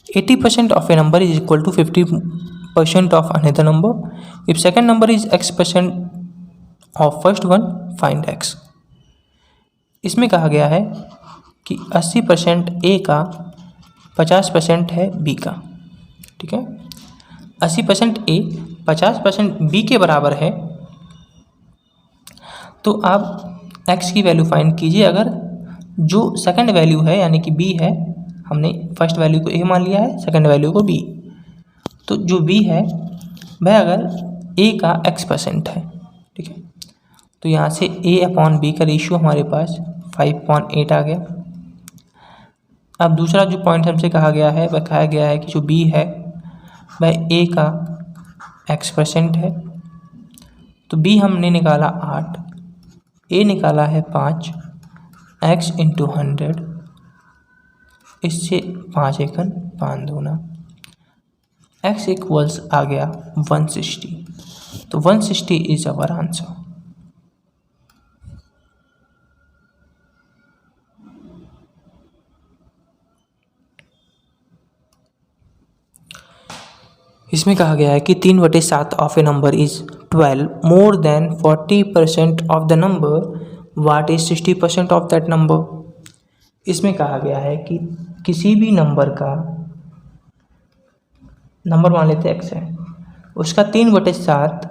%80 of a number is equal to 50% of another number. If second number is X% of first one, find X. इसमें कहा गया है कि 80% A का 50% है B का, ठीक है। 80% A 50% B के बराबर है, तो आप X की वैल्यू फाइंड कीजिए। अगर जो सेकंड वैल्यू है यानी कि B है, हमने फर्स्ट वैल्यू को A मान लिया है, सेकंड वैल्यू को B, तो जो B है वह अगर A का X% है, ठीक है। तो यहाँ से A/B का रेशियो हमारे पास 5/8 आ गया। अब दूसरा जो पॉइंट हमसे कहा गया है वह कहा गया है कि जो B है वह A का x% है, तो b हमने निकाला 8, a निकाला है 5, x इंटू 100, इससे 5 एकन 5 दूना, x इक्वल्स आ गया 160। तो 160 इज आवर आंसर। इसमें कहा गया है कि 3/7 of a number is 12 more than 40% of the number, what is 60% of that number. इसमें कहा गया है कि किसी भी नंबर का, नंबर मान लेते हैं x है, उसका 3/7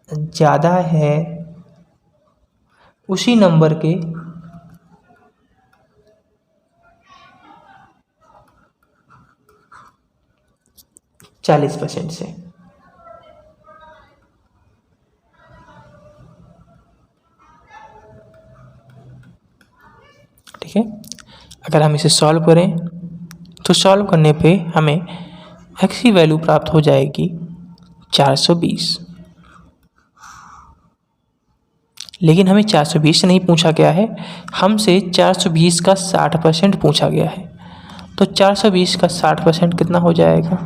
ज़्यादा है उसी नंबर के 40% से। ठीक है, अगर हम इसे सॉल्व करें तो सॉल्व करने पे हमें x की वैल्यू प्राप्त हो जाएगी 420। लेकिन हमें 420 नहीं पूछा गया है, हमसे 420 का 60% पूछा गया है। तो 420 का 60% कितना हो जाएगा?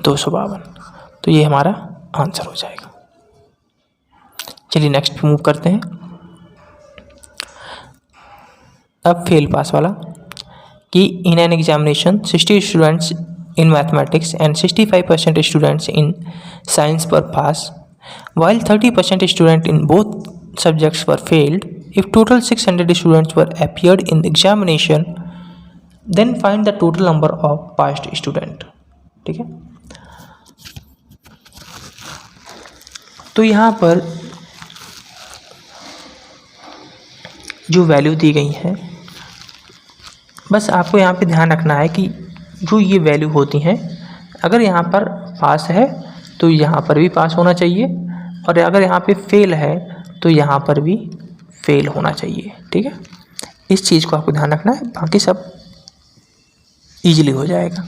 252। तो ये हमारा आंसर हो जाएगा। चलिए नेक्स्ट मूव करते हैं। अब फेल पास वाला, कि in an examination 60 students in mathematics and 65% students in science were pass, while 30% students in both subjects were failed. If total 600 students were appeared in the examination, then find the total number of passed student। ठीक है, तो यहाँ पर जो वैल्यू दी गई है, बस आपको यहाँ पे ध्यान रखना है कि जो ये वैल्यू होती हैं, अगर यहाँ पर पास है तो यहाँ पर भी पास होना चाहिए, और अगर यहाँ पे फेल है तो यहाँ पर भी फेल होना चाहिए। ठीक है, इस चीज़ को आपको ध्यान रखना है, बाकी सब इजीली हो जाएगा।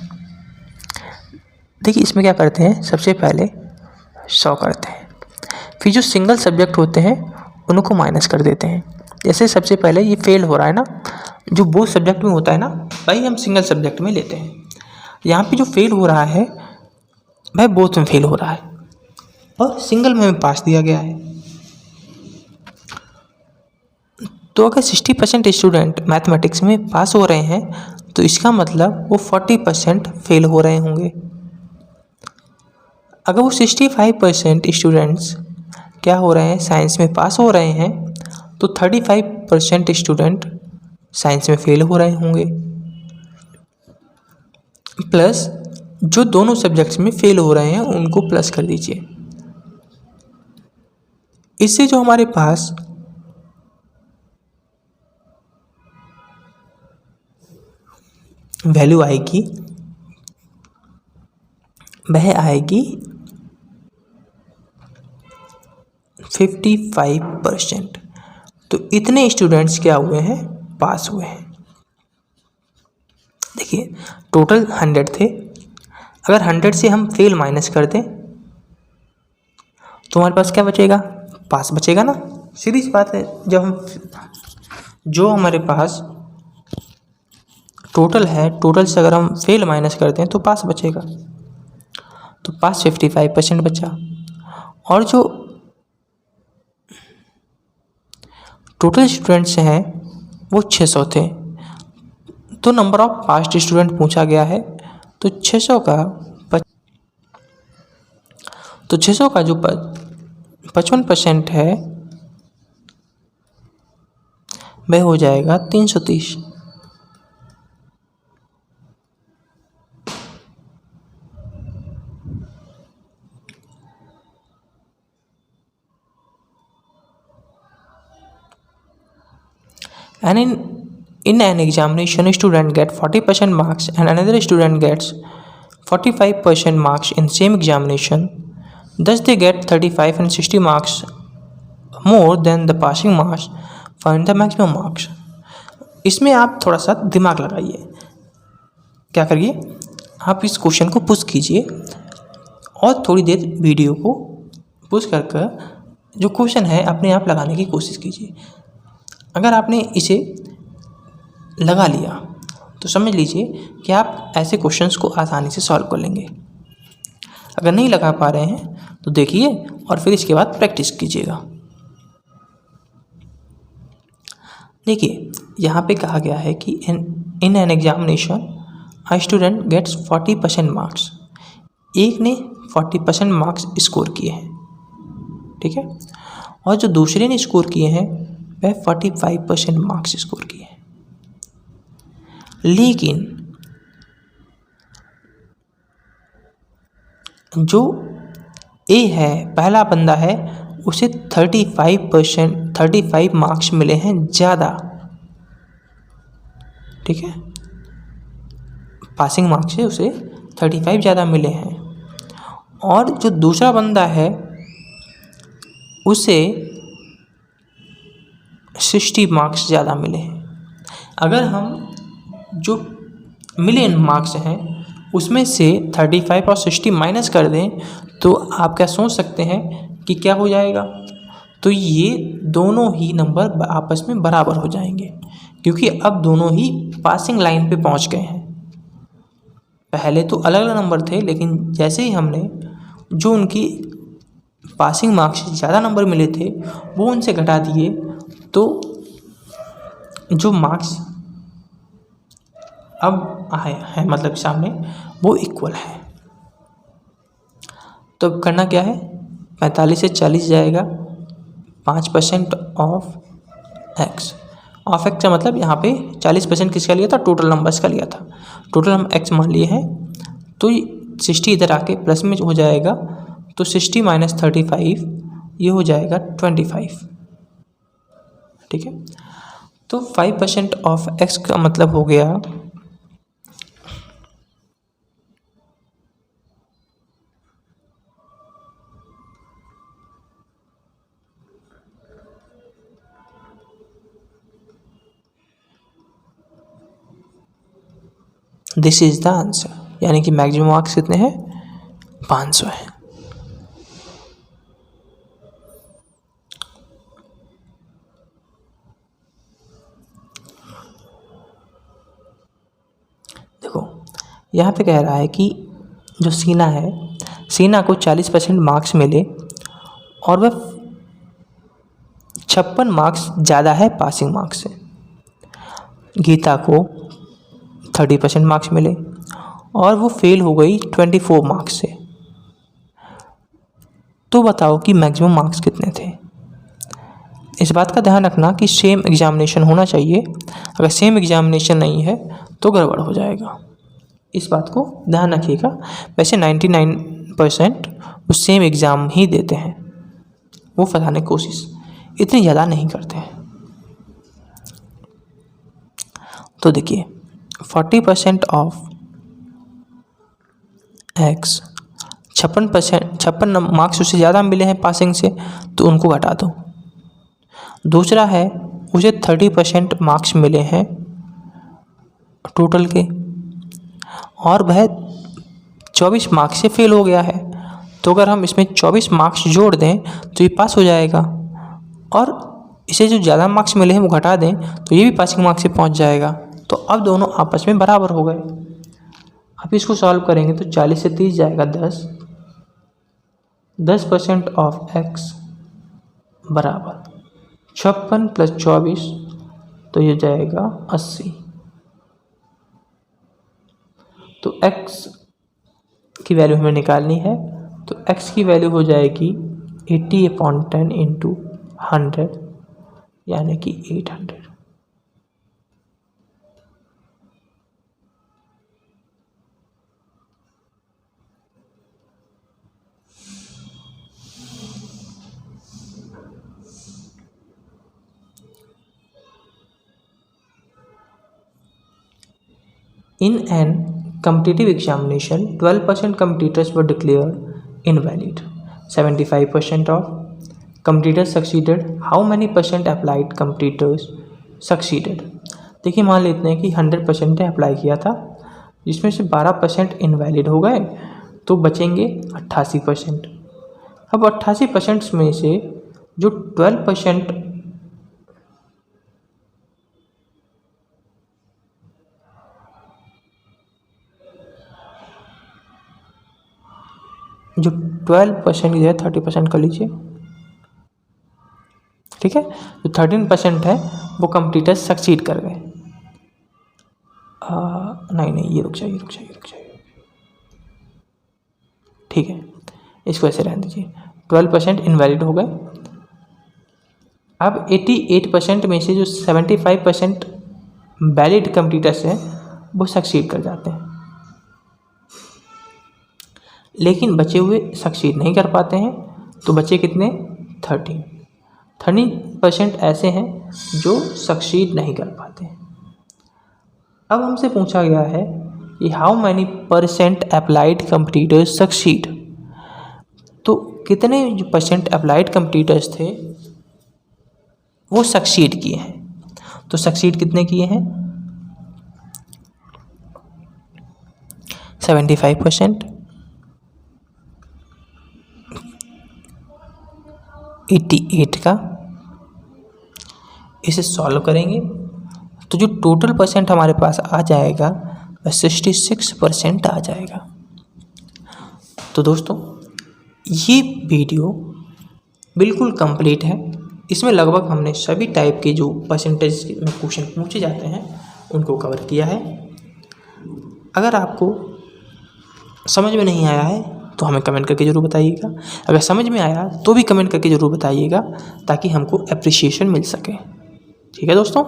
देखिए इसमें क्या करते हैं, सबसे पहले 100 करते हैं, फिर जो सिंगल सब्जेक्ट होते हैं उनको माइनस कर देते हैं। जैसे सबसे पहले ये फेल हो रहा है ना, जो बोथ सब्जेक्ट में होता है ना भाई, हम सिंगल सब्जेक्ट में लेते हैं। यहाँ पे जो फेल हो रहा है भाई, बोथ में फेल हो रहा है, और सिंगल में पास दिया गया है। तो अगर 60% स्टूडेंट मैथमेटिक्स में पास हो रहे हैं, तो इसका मतलब वो 40% फेल हो रहे होंगे। अगर वो 65% स्टूडेंट्स क्या हो रहे हैं, साइंस में पास हो रहे हैं, तो 35% स्टूडेंट साइंस में फेल हो रहे होंगे, प्लस जो दोनों सब्जेक्ट्स में फेल हो रहे हैं उनको प्लस कर दीजिए। इससे जो हमारे पास वैल्यू आएगी वह आएगी 55%। तो इतने स्टूडेंट्स क्या हुए हैं, पास हुए हैं। देखिए टोटल 100 थे, अगर 100 से हम फेल माइनस कर दें तो हमारे पास क्या बचेगा, पास बचेगा ना, सीधी सी बात है। जब हम जो हमारे पास टोटल है, टोटल से अगर हम फेल माइनस करते हैं तो पास बचेगा। तो पास 55% बचा, और जो टोटल स्टूडेंट्स हैं वो 600 थे। तो नंबर ऑफ पास्ट स्टूडेंट पूछा गया है, तो 600 का जो 55% है वह हो जाएगा 330। And in an examination, a student gets 40% marks and another student gets 45% marks in same examination. Thus, they get 35 and 60 marks more than the passing marks. Find the maximum marks. इसमें आप थोड़ा सा दिमाग लगाइए। क्या करिए, आप इस क्वेश्चन को पुश कीजिए और थोड़ी देर वीडियो को पुश कर जो क्वेश्चन है अपने आप लगाने की कोशिश कीजिए। अगर आपने इसे लगा लिया तो समझ लीजिए कि आप ऐसे क्वेश्चंस को आसानी से सॉल्व कर लेंगे। अगर नहीं लगा पा रहे हैं तो देखिए और फिर इसके बाद प्रैक्टिस कीजिएगा। देखिए यहाँ पे कहा गया है कि in an examination a student gets 40% marks. एक ने 40% मार्क्स स्कोर किए हैं, ठीक है, और जो दूसरे ने स्कोर किए हैं वह 45% मार्क्स स्कोर किए हैं। लेकिन जो ए है, पहला बंदा है, उसे 35 मार्क्स मिले हैं ज़्यादा, ठीक है, पासिंग मार्क्स से उसे 35 ज़्यादा मिले हैं। और जो दूसरा बंदा है उसे 60 मार्क्स ज़्यादा मिले हैं। अगर हम जो मिले मार्क्स हैं उसमें से 35 और 60 माइनस कर दें तो आप क्या सोच सकते हैं कि क्या हो जाएगा? तो ये दोनों ही नंबर आपस में बराबर हो जाएंगे, क्योंकि अब दोनों ही पासिंग लाइन पे पहुंच गए हैं। पहले तो अलग अलग नंबर थे, लेकिन जैसे ही हमने जो उनकी पासिंग मार्क्स से ज़्यादा नंबर मिले थे वो उनसे घटा दिए तो जो मार्क्स अब आए हैं मतलब सामने वो इक्वल है। तो अब करना क्या है, 45 से 40 जाएगा, 5% ऑफ एक्स। ऑफ एक्स का मतलब यहाँ पे 40% किसका लिया था, टोटल नंबर्स का लिया था। टोटल हम एक्स मान लिए हैं तो 60 इधर आके प्लस में हो जाएगा, तो 60 माइनस 35 ये हो जाएगा 25, ठीक है। तो 5% ऑफ एक्स का मतलब हो गया दिस इज द आंसर, यानी कि मैक्सिमम मार्क्स कितने हैं, 500 है। देखो यहाँ पे कह रहा है कि जो सीना है, सीना को 40% मार्क्स मिले और वह 56 मार्क्स ज़्यादा है पासिंग मार्क्स से। गीता को 30% मार्क्स मिले और वो फेल हो गई 24 मार्क्स से। तो बताओ कि मैक्सिमम मार्क्स कितने थे। इस बात का ध्यान रखना कि सेम एग्जामिनेशन होना चाहिए। अगर सेम एग्जामिनेशन नहीं है तो गड़बड़ हो जाएगा, इस बात को ध्यान रखिएगा। वैसे 99% वो सेम एग्ज़ाम ही देते हैं, वो फंसाने की कोशिश इतनी ज़्यादा नहीं करते हैं। तो देखिए 40% ऑफ एक्स, 56 मार्क्स उससे ज़्यादा मिले हैं पासिंग से, तो उनको घटा दो। दूसरा है उसे 30% मार्क्स मिले हैं टोटल के और वह 24 मार्क्स से फेल हो गया है, तो अगर हम इसमें 24 मार्क्स जोड़ दें तो ये पास हो जाएगा, और इसे जो ज़्यादा मार्क्स मिले हैं वो घटा दें तो ये भी पासिंग मार्क्स से पहुंच जाएगा। तो अब दोनों आपस में बराबर हो गए। अब इसको सॉल्व करेंगे तो 40 से 30 जाएगा 10% ऑफ एक्स बराबर 56 + 24, तो ये जाएगा 80। तो x की वैल्यू हमें निकालनी है, तो x की वैल्यू हो जाएगी 80/10 × 100, यानी कि 800। In an competitive examination, 12% competitors were declared invalid, 75% of completers succeeded, how many percent applied completers succeeded. देखिए मान लेते हैं कि 100% ने अप्लाई किया था, जिसमें से 12% इनवैलिड हो गए, तो बचेंगे 88%। अब 88% में से जो 12% जो 12% की जगह 30% कर लीजिए, ठीक है। जो 13% है वो कंप्लीटर सक्सीड कर गए। नहीं ये रुक जाइए, ठीक है, इसको ऐसे रहने दीजिए। 12% इनवैलिड हो गए। अब 88% में से जो 75% वैलिड कंप्लीटर्स हैं वो सक्सीड कर जाते हैं, लेकिन बचे हुए सक्सीड नहीं कर पाते हैं। तो बचे कितने? 13% ऐसे हैं जो सक्सीड नहीं कर पाते हैं। अब हमसे पूछा गया है कि how many percent applied completers succeed. तो कितने जो परसेंट अप्लाइड कंप्लीटर्स थे वो सक्सीड किए हैं। तो सक्सीड कितने किए हैं? 75%, 88 का। इसे सॉल्व करेंगे तो जो टोटल परसेंट हमारे पास आ जाएगा वह 66% आ जाएगा। तो दोस्तों ये वीडियो बिल्कुल कंप्लीट है। इसमें लगभग हमने सभी टाइप के जो परसेंटेज में क्वेश्चन पूछे जाते हैं उनको कवर किया है। अगर आपको समझ में नहीं आया है तो हमें कमेंट करके ज़रूर बताइएगा। अगर समझ में आया तो भी कमेंट करके ज़रूर बताइएगा ताकि हमको अप्रिशिएशन मिल सके। ठीक है दोस्तों,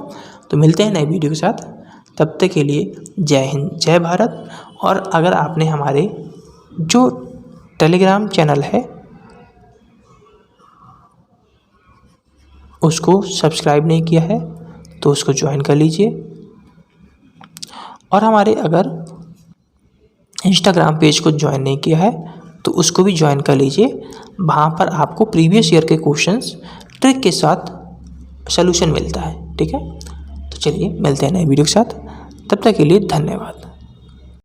तो मिलते हैं नए वीडियो के साथ। तब तक के लिए जय हिंद, जय भारत। और अगर आपने हमारे जो टेलीग्राम चैनल है उसको सब्सक्राइब नहीं किया है तो उसको ज्वाइन कर लीजिए। और हमारे अगर इंस्टाग्राम पेज को ज्वाइन नहीं किया है तो उसको भी ज्वाइन कर लीजिए। वहाँ पर आपको प्रीवियस ईयर के क्वेश्चंस ट्रिक के साथ सॉल्यूशन मिलता है। ठीक है, तो चलिए मिलते हैं नए वीडियो के साथ। तब तक के लिए धन्यवाद।